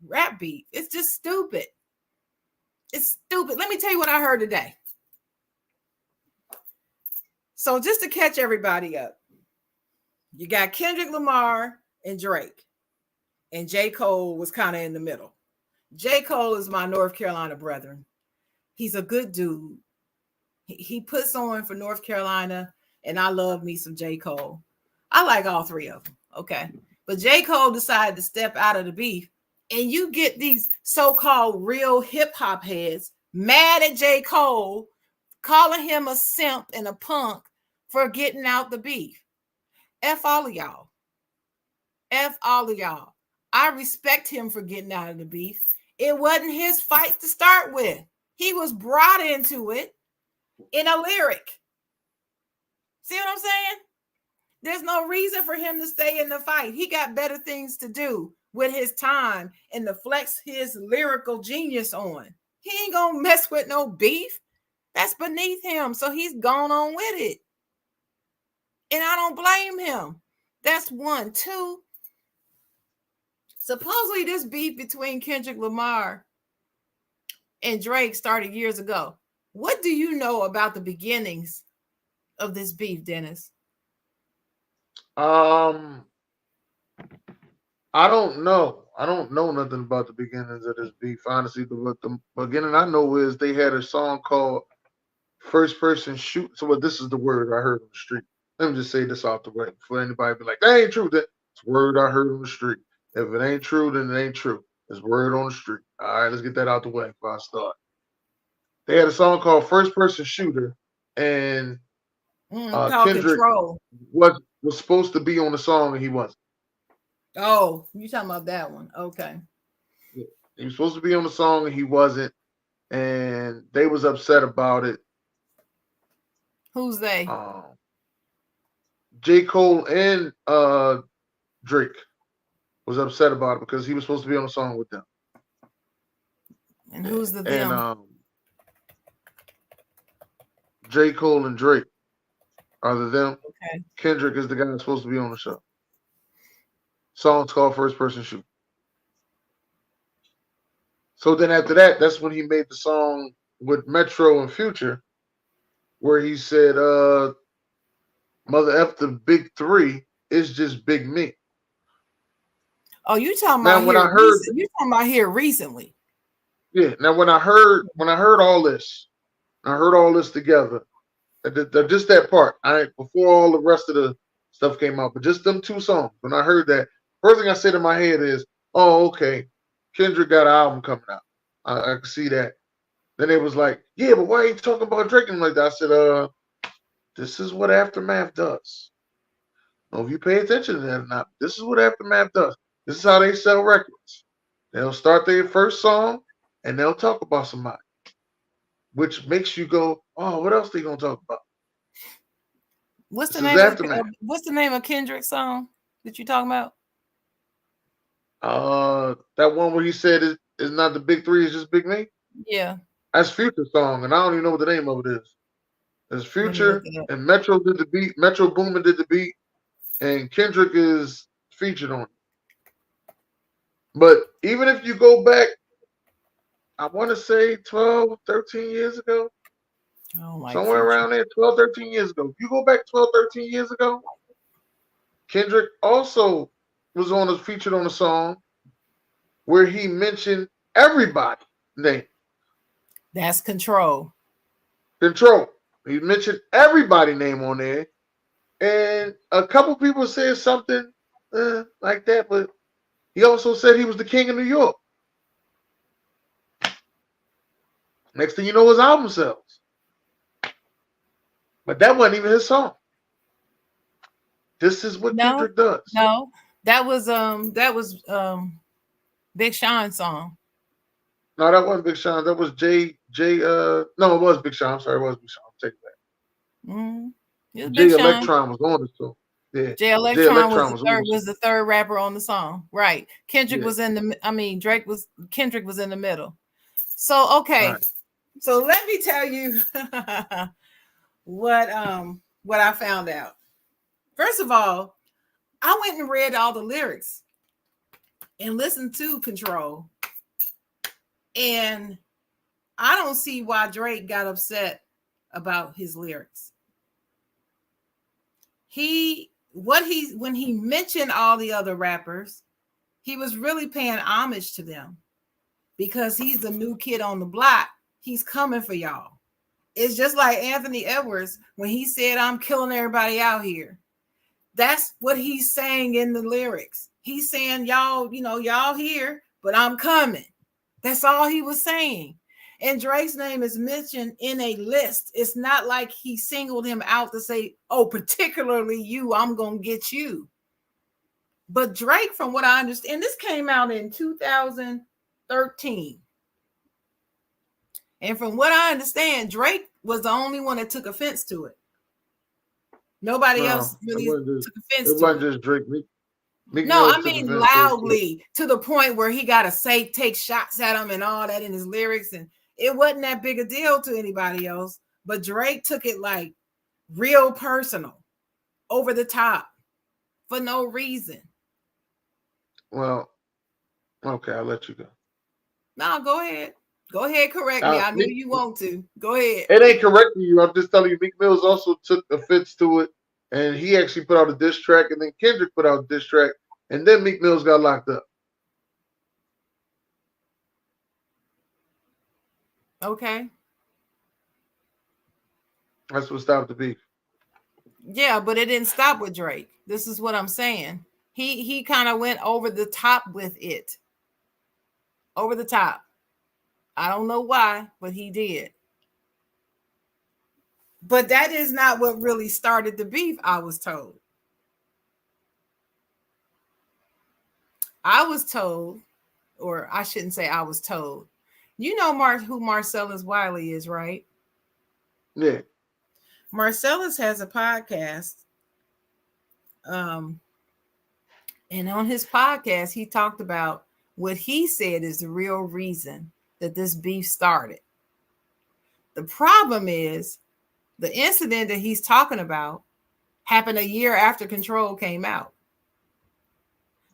It's just stupid. It's stupid. Let me tell you what I heard today. So just to catch everybody up, you got Kendrick Lamar and Drake, and J. Cole was kind of in the middle. J. Cole is my North Carolina brethren. He's a good dude. He puts on for North Carolina, and I love me some J. Cole. I like all three of them, okay? But J. Cole decided to step out of the beef, and you get these so-called real hip-hop heads mad at J. Cole, calling him a simp and a punk for getting out the beef. F all of y'all. F all of y'all. I respect him for getting out of the beef. It wasn't his fight to start with. He was brought into it in a lyric. See what I'm saying? There's no reason for him to stay in the fight. He got better things to do with his time and to flex his lyrical genius on. He ain't gonna mess with no beef. That's beneath him. So he's gone on with it. And I don't blame him. That's one. Two, supposedly this beef between Kendrick Lamar and Drake started years ago. What do you know about the beginnings of this beef, Dennis? I don't know. I don't know nothing about the beginnings of this beef. Honestly, the beginning I know is they had a song called First Person Shoot. So what this is the word I heard on the street. Let me just say this off the way for anybody be like, that ain't true. That's word I heard on the street. If it ain't true, then it ain't true. It's word on the street. All right, let's get that out the way before I start. They had a song called First Person Shooter, and Kendrick Control. was supposed to be on the song and he wasn't. Oh, you talking about that one? Okay. He was supposed to be on the song and he wasn't, and they was upset about it. Who's they? J. Cole and Drake was upset about it because he was supposed to be on the song with them. And who's the them? And J. Cole and Drake are the them. Okay. Kendrick is the guy that's supposed to be on the show. Song's called First Person Shoot. So then after that, that's when he made the song with Metro and Future, where he said, Mother F the big three is just big me. Oh, you talking about now, you talking about here recently. Yeah. Now when I heard all this, I heard all this together. Just that part. Before all the rest of the stuff came out, but just them two songs. When I heard that, first thing I said in my head is, oh, okay, Kendrick got an album coming out. I can see that. Then it was like, yeah, but why are you talking about Drake and like that? I said, this is what Aftermath does. I don't know if you pay attention to that or not. This is what Aftermath does. This is how they sell records. They'll start their first song and they'll talk about somebody, which makes you go, oh, what else they gonna talk about? What's the name of Kendrick's song that you talking about? That one where he said it's not the big three, it's just big me. Yeah, that's Future's song, and I don't even know what the name of it is. It's Future and Metro did the beat. Metro Boomin did the beat, and Kendrick is featured on it. But even if you go back, I want to say 12, 13 years ago. Oh my somewhere Future. Around there, 12, 13 years ago. If you go back 12, 13 years ago, Kendrick also was featured on a song where he mentioned everybody's name. That's Control. Control. He mentioned everybody's name on there. And a couple people said something like that, but he also said he was the king of New York. Next thing you know, his album sells. But that wasn't even his song. This is what Kendrick does. No, that was Big Sean's song. No, that wasn't Big Sean. That was Jay. No, it was Big Sean. I'm sorry, it was Big Sean. Take that. Mm-hmm. Jay Electron was on the song. Yeah. Jay Electron was the third rapper on the song. Right. Kendrick was in the. Kendrick was in the middle. So okay. Right. So let me tell you what I found out. First of all, I went and read all the lyrics and listened to Control. And I don't see why Drake got upset about his lyrics. When he mentioned all the other rappers, he was really paying homage to them because he's the new kid on the block. He's coming for y'all. It's just like Anthony Edwards when he said, I'm killing everybody out here. That's what he's saying in the lyrics. He's saying, y'all here, but I'm coming. That's all he was saying. And Drake's name is mentioned in a list. It's not like he singled him out to say, oh, particularly you, I'm going to get you. But Drake, from what I understand, this came out in 2013, 2013. And from what I understand, Drake was the only one that took offense to it. Nobody else really took offense to it. It wasn't just Drake. Meek no, Mill I mean loudly to the point where he got to take shots at him and all that in his lyrics. And it wasn't that big a deal to anybody else. But Drake took it like real personal, over the top, for no reason. Well, okay, I'll let you go. No, go ahead. Go ahead, correct me. I know you want to. Go ahead. It ain't correcting you. I'm just telling you, Meek Mills also took offense to it, and he actually put out a diss track, and then Kendrick put out a diss track, and then Meek Mills got locked up. Okay. That's what stopped the beef. Yeah, but it didn't stop with Drake. This is what I'm saying. He kind of went over the top with it. Over the top. I don't know why, but he did. But that is not what really started the beef, I was told. I was told, or I shouldn't say I was told. You know who Marcellus Wiley is, right? Yeah. Marcellus has a podcast. And on his podcast, he talked about what he said is the real reason that this beef started. The problem is the incident that he's talking about happened a year after Control came out.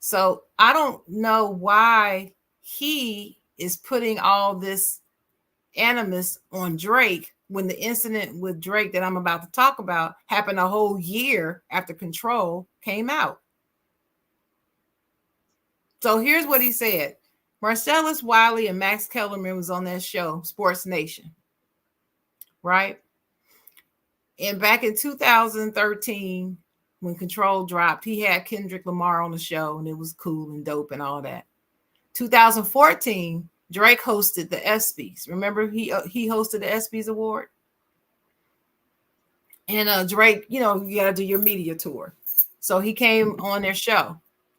So I don't know why he is putting all this animus on Drake when the incident with Drake that I'm about to talk about happened a whole year after Control came out. So here's what he said. Marcellus Wiley and Max Kellerman was on that show, Sports Nation, right? And back in 2013, when Control dropped, he had Kendrick Lamar on the show, and it was cool and dope and all that. 2014, Drake hosted the ESPYs. Remember, he hosted the ESPYs award? And Drake, you got to do your media tour. So he came on their show.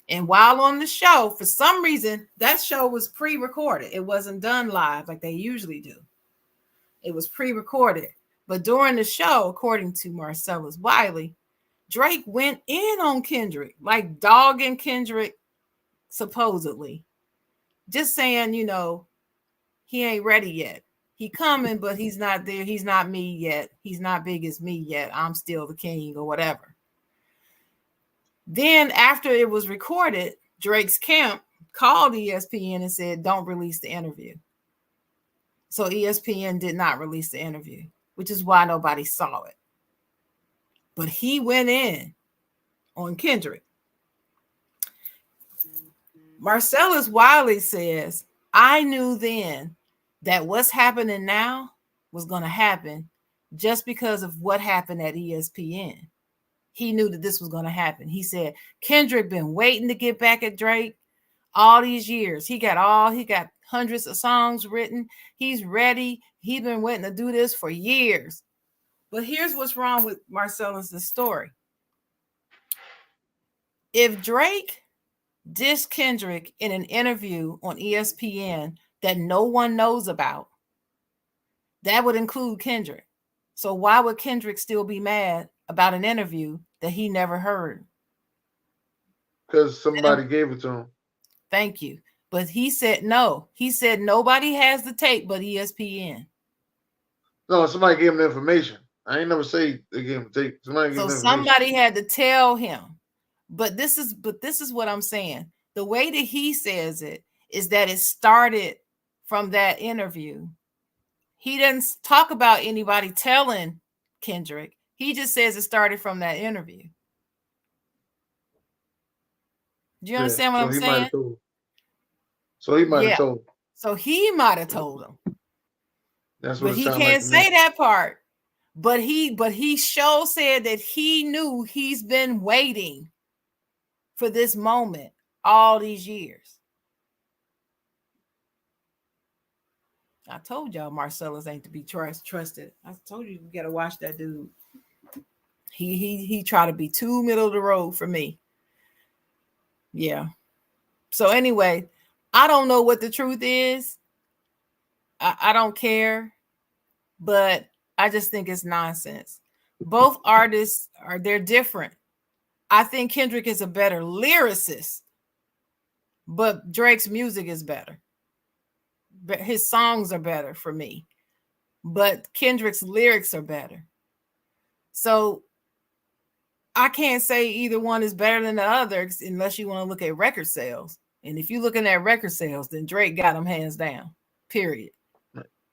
And while on the show, for some reason, that show was pre-recorded. It wasn't done live like they usually do. It was pre-recorded. But during the show, according to Marcellus Wiley, Drake went in on Kendrick, like dogging Kendrick, supposedly. Just saying, he ain't ready yet. He coming, but he's not there. He's not me yet. He's not big as me yet. I'm still the king or whatever. Then after it was recorded, Drake's camp called ESPN and said, don't release the interview. So ESPN did not release the interview, which is why nobody saw it. But he went in on Kendrick. Marcellus Wiley says, I knew then that what's happening now was going to happen just because of what happened at ESPN. He knew that this was going to happen. He said, Kendrick been waiting to get back at Drake all these years. He got hundreds of songs written. He's ready. He's been waiting to do this for years. But here's what's wrong with Marcellus' story. If Drake dissed Kendrick in an interview on ESPN that no one knows about, that would include Kendrick. So why would Kendrick still be mad about an interview that he never heard? Because somebody gave it to him. Thank you. But he said no. He said nobody has the tape but ESPN. No, somebody gave him the information. I ain't never say they gave him the tape. Somebody had to tell him. But this is what I'm saying. The way that he says it is that it started from that interview. He didn't talk about anybody telling Kendrick. He just says it started from that interview. Do you understand what I'm saying? So he might have told him. So he might have told him. That's what he can't say that part. But he sure said that he knew he's been waiting for this moment all these years. I told y'all Marcellus ain't to be trusted. I told you gotta watch that dude. He tried to be too middle of the road for me. Yeah. So anyway, I don't know what the truth is. I don't care, but I just think it's nonsense. Both artists they're different. I think Kendrick is a better lyricist, but Drake's music is better. But his songs are better for me. But Kendrick's lyrics are better. So I can't say either one is better than the other unless you want to look at record sales. And if you're looking at record sales, then Drake got them hands down. Period.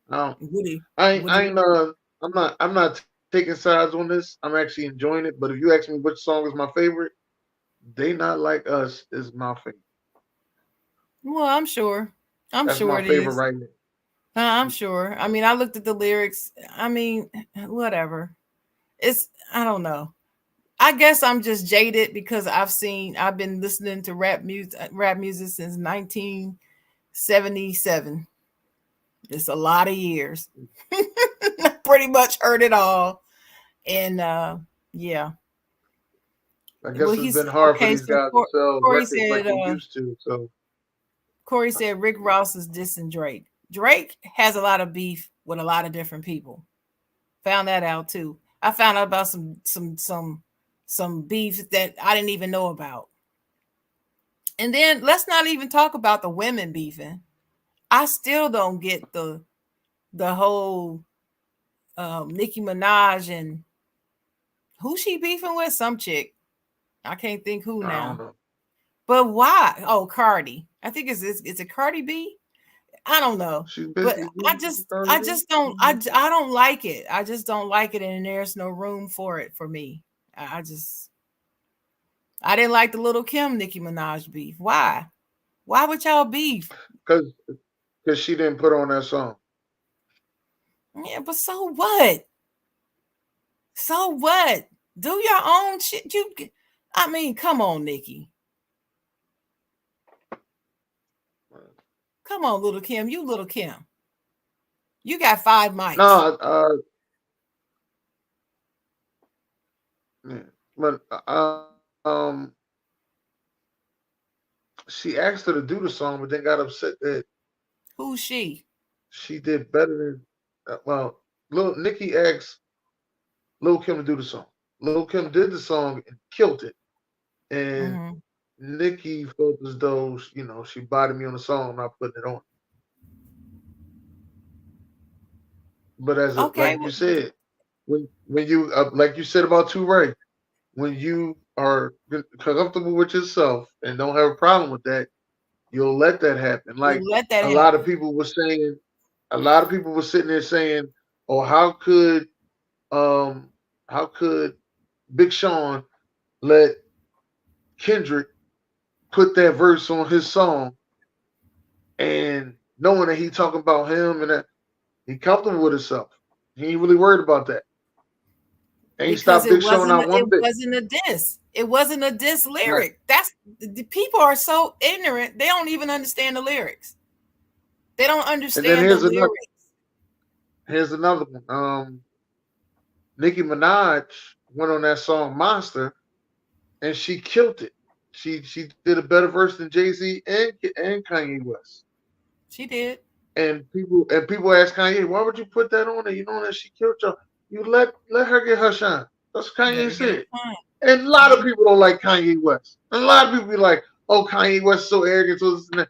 Woody, I'm not taking sides on this. I'm actually enjoying it. But if you ask me which song is my favorite, They Not Like Us is my favorite. Well, I'm sure. That's my favorite right now. I'm sure. I mean, I looked at the lyrics. I mean, whatever. I don't know. I guess I'm just jaded because I've been listening to rap music since 1977. It's a lot of years. Pretty much heard it all. And yeah. I guess it's been hard for these guys to sell records like they used to. So Corey said Rick Ross is dissing Drake. Drake has a lot of beef with a lot of different people. Found that out too. I found out about some beef that I didn't even know about. And then let's not even talk about the women beefing. I still don't get the whole Nicki Minaj and who she beefing with? Some chick. I can't think who now. But why? Oh, Cardi. I think it's a Cardi B. I don't know. But I just don't I don't like it. I just don't like it, and there's no room for it for me. I didn't like the Little Kim Nicki Minaj beef. Why? Why would y'all beef? Because she didn't put on that song. Yeah, but so what? So what? Do your own shit. I mean, come on, Nicki. Come on, Little Kim. You Little Kim. You got 5 mics. No, but she asked her to do the song, but then got upset that who's she? She did better than Nicki asked Lil Kim to do the song. Lil Kim did the song and killed it, and Nicki felt as though she bodied me on the song, not putting it on. But like you said, when you like you said about Touré, when you are comfortable with yourself and don't have a problem with that, you'll let that happen. Like a lot of people were saying, a lot of people were sitting there saying, "Oh, how could Big Sean let Kendrick put that verse on his song and knowing that he talking about him and that he comfortable with himself. He ain't really worried about that. Ain't stopped Big Sean out one bit. It wasn't a diss. It wasn't a diss lyric. Right. The people are so ignorant. They don't even understand the lyrics. They don't understand the lyrics. Here's another one. Nicki Minaj went on that song Monster and she killed it. She did a better verse than Jay-Z and Kanye West. She did. And people ask Kanye, why would you put that on there? You know that she killed you. You let her get her shine. That's what Kanye said. And a lot of people don't like Kanye West. And a lot of people be like, oh, Kanye West is so arrogant. So this and that.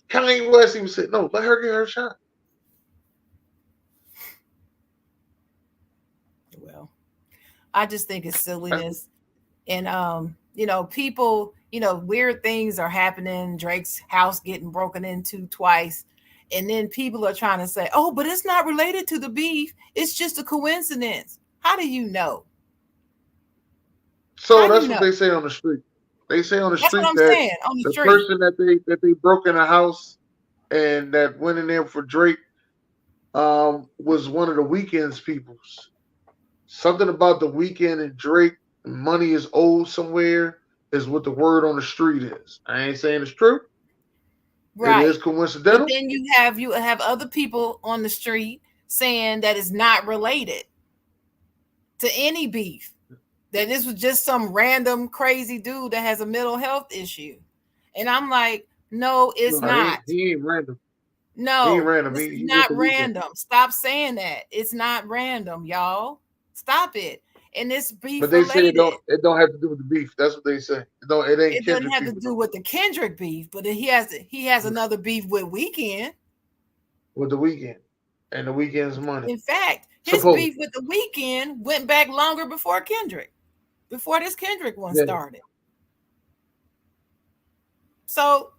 Kanye West even said, no, let her get her shine. Well, I just think it's silliness. And people, weird things are happening. Drake's house getting broken into twice. And then people are trying to say, oh, but it's not related to the beef. It's just a coincidence. How do you know? So that's what they say on the street. They say on the street that the person that they broke in a house and that went in there for Drake was one of the Weeknd's peoples. Something about the Weeknd and Drake, money is owed somewhere, is what the word on the street is. I ain't saying it's true. Right. It is coincidental. But then you have other people on the street saying that it's not related to any beef. That this was just some random crazy dude that has a mental health issue. And I'm like, No, it's No, not. he ain't random. He ain't No, random. this is He with not the weekend. random. Stop saying that. It's not random, y'all. Stop it. And it's beef But they say related. it don't have to do with the beef. That's what they say. It ain't It doesn't Kendrick have to beef. do with the Kendrick beef, but he has another beef with Weekend. With the weekend and the weekend's money. In fact, his Suppose. beef with the Weekend went back longer before Kendrick, before this Kendrick one Yeah. started. So,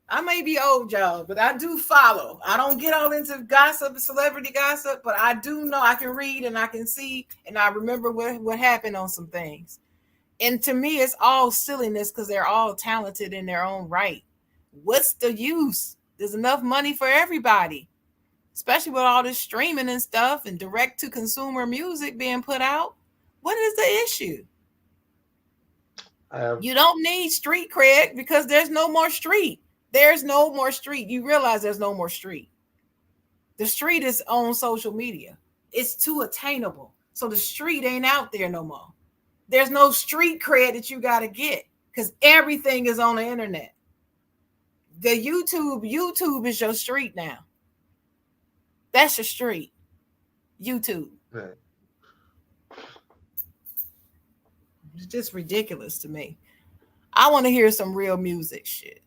I may be old, y'all, but I do follow. I don't get all into gossip, celebrity gossip, but I do know I can read and I can see and I remember what happened on some things. And to me, it's all silliness because they're all talented in their own right. What's the use? There's enough money for everybody, especially with all this streaming and stuff and direct to consumer music being put out. What is the issue? You don't need street cred because there's no more street. There's no more street. You realize there's no more street. The street is on social media. It's too attainable. So the street ain't out there no more. There's no street cred that you got to get because everything is on the internet. The YouTube is your street now. That's your street. YouTube. Right. It's just ridiculous to me. I want to hear some real music shit.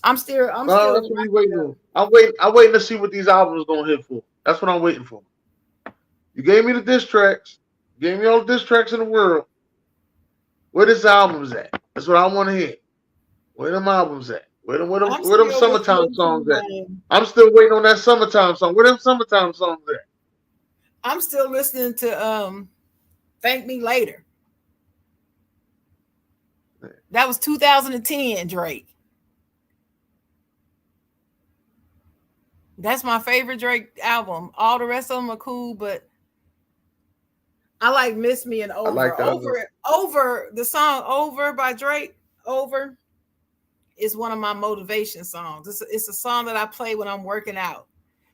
I'm still that's what we waiting on. I'm waiting to see what these albums gonna hit for. That's what I'm waiting for. You gave me the diss tracks. You gave me all the diss tracks in the world. Where this albums at? That's what I want to hear. Where them albums at? Where them summertime songs at? I'm still waiting on that summertime song. Where them summertime songs at? I'm still listening to Thank Me Later. That was 2010, Drake. That's my favorite Drake album. All the rest of them are cool, but I like Miss Me and Over. I like that Over, the song Over by Drake, Over, is one of my motivation songs. It's a song that I play when I'm working out.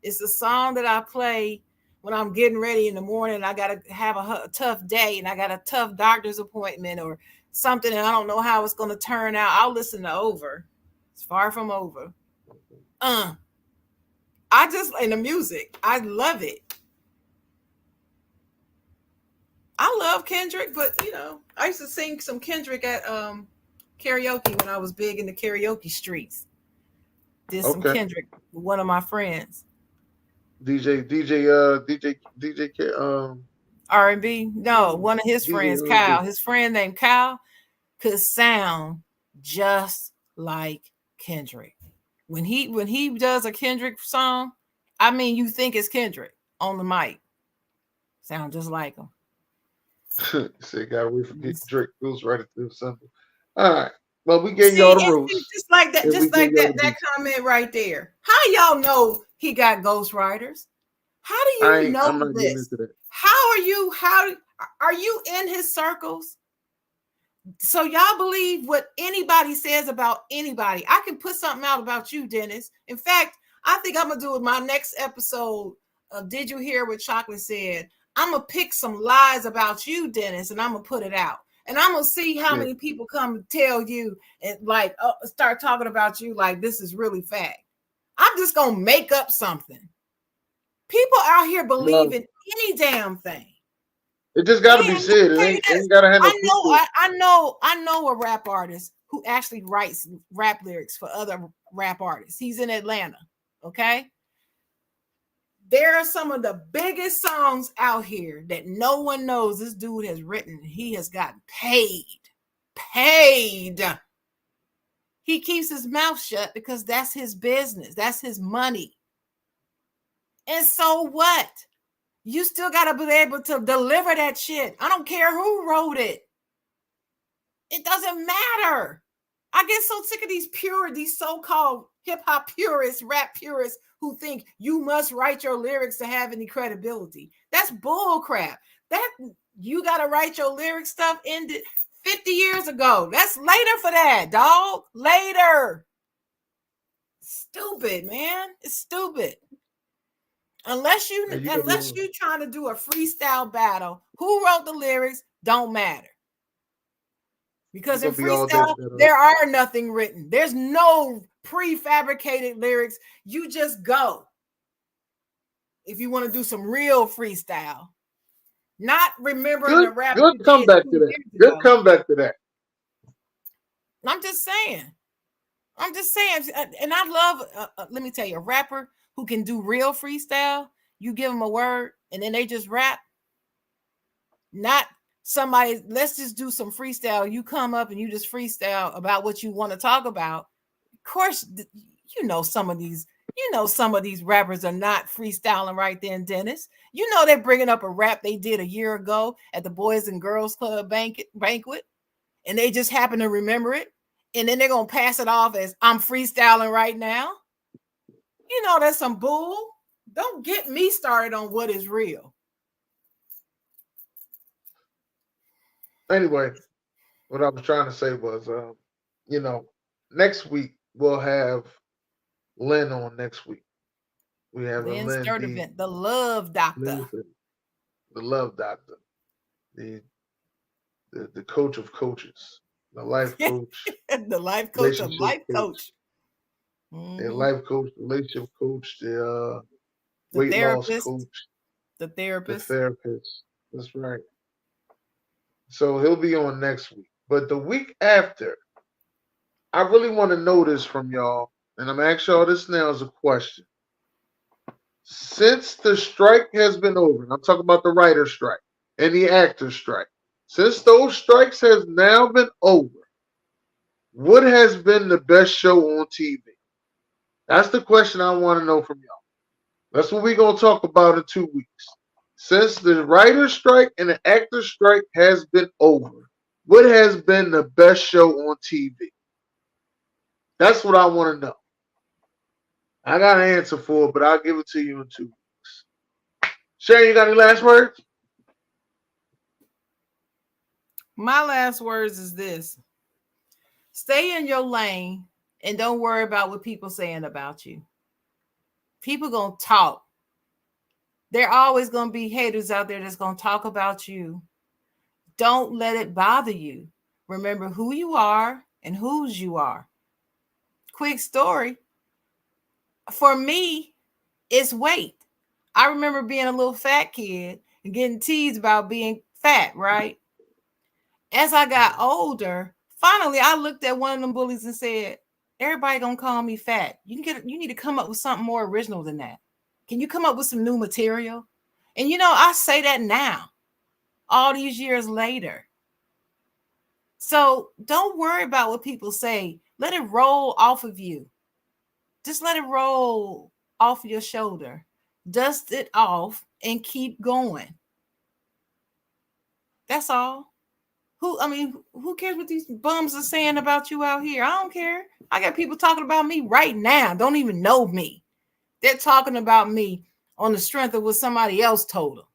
It's a song that I play when I'm getting ready in the morning. I got to have a tough day and I got a tough doctor's appointment or something and I don't know how it's going to turn out. I'll listen to Over. It's Far From Over. I just, in the music, I love it. I love Kendrick, but I used to sing some Kendrick at karaoke when I was big in the karaoke streets. Did some Kendrick with one of my friends. DJ R&B. No, one of his friends, Kyle. His friend named Kyle could sound just like Kendrick. When he does a Kendrick song, I mean, you think it's Kendrick on the mic. Sound just like him. Say, gotta wait for Drake goes right into something. All right. Well, we gave y'all the rules. Just like that, that comment right there. How y'all know he got ghostwriters? How do you know I'm not this? getting into that. How are you in his circles? So y'all believe what anybody says about anybody. I can put something out about you, Dennis. In fact, I think I'm gonna do it my next episode of Did You Hear What Chocolate Said? I'm gonna pick some lies about you, Dennis, and I'm gonna put it out. And I'm gonna see how many people come tell you and start talking about you like this is really fact. I'm just gonna make up something. People out here believe in any damn thing. It just got to be said. It ain't got to have no I know a rap artist who actually writes rap lyrics for other rap artists. He's in Atlanta. Okay. There are some of the biggest songs out here that no one knows this dude has written. He has gotten paid. He keeps his mouth shut because that's his business. That's his money. And so what? You still got to be able to deliver that shit. I don't care who wrote it. It doesn't matter. I get so sick of these so-called hip-hop purists, rap purists who think you must write your lyrics to have any credibility. That's bull crap. That you got to write your lyric stuff ended 50 years ago. That's later for that, dog. Later. Stupid, man. It's stupid. Unless you trying to do a freestyle battle, who wrote the lyrics don't matter. Because in freestyle, there are nothing written. There's no prefabricated lyrics. You just go. If you want to do some real freestyle, not remembering the rap. Good comeback to that. Good comeback to that. I'm just saying. And I love, let me tell you, a rapper who can do real freestyle, you give them a word and then they just rap. Not somebody, let's just do some freestyle. You come up and you just freestyle about what you want to talk about. Of course, some of these rappers are not freestyling right then, Dennis. They're bringing up a rap they did a year ago at the Boys and Girls Club banquet, and they just happen to remember it. And then they're going to pass it off as I'm freestyling right now. That's some bull. Don't get me started on what is real. Anyway, what I was trying to say was, next week we'll have Lynn on next week. We have Lynn Sturdivant, the love doctor. The love doctor. The coach of coaches. The life coach. The life coach of life coach. The life coach, relationship coach, the weight loss coach. The therapist. That's right. So he'll be on next week. But the week after, I really want to know this from y'all, and I'm asking y'all this now as a question. Since the strike has been over, and I'm talking about the writer's strike and the actor's strike, since those strikes has now been over, what has been the best show on TV? That's the question I want to know from y'all. That's what we're going to talk about in 2 weeks. Since the writer's strike and the actor's strike has been over, what has been the best show on TV? That's what I want to know. I got an answer for it, but I'll give it to you in 2 weeks. Sharon, you got any last words? My last words is this. Stay in your lane and don't worry about what people saying about you. People going to talk. There are always going to be haters out there that's going to talk about you. Don't let it bother you. Remember who you are and whose you are. Quick story. For me, it's weight. I remember being a little fat kid and getting teased about being fat, right? As I got older, finally I looked at one of them bullies and said, everybody gonna call me fat. You need to come up with something more original than that. Can you come up with some new material? And I say that now, all these years later. So don't worry about what people say. Let it roll off of you. Just let it roll off your shoulder. Dust it off and keep going. That's all. Who cares what these bums are saying about you out here? I don't care. I got people talking about me right now. Don't even know me. They're talking about me on the strength of what somebody else told them.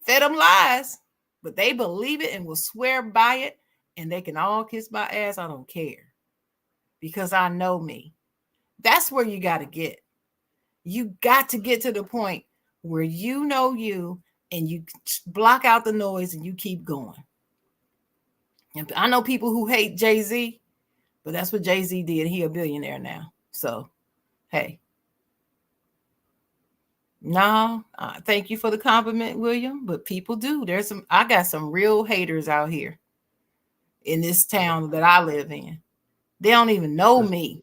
Fed them lies, but they believe it and will swear by it, and they can all kiss my ass. I don't care because I know me. That's where you got to get. You got to get to the point where you know you and you block out the noise and you keep going. And I know people who hate Jay-Z, but that's what Jay-Z did. He a billionaire now. So, hey. No, thank you for the compliment, William. But people do. I got some real haters out here in this town that I live in. They don't even know me.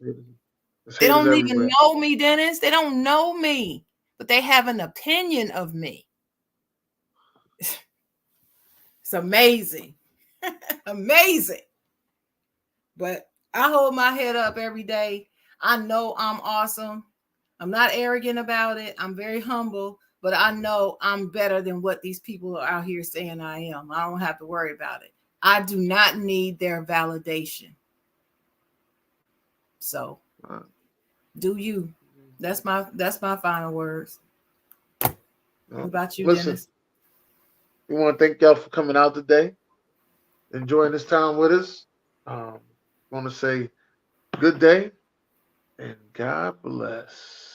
They don't even know me, Dennis. They don't know me, but they have an opinion of me. It's amazing. Amazing. But I hold my head up every day. I know I'm awesome. I'm not arrogant about it. I'm very humble, but I know I'm better than what these people are out here saying I am. I don't have to worry about it. I do not need their validation. So do you. That's my final words. What about you, Dennis? We want to thank y'all for coming out today, enjoying this time with us. I want to say good day and God bless.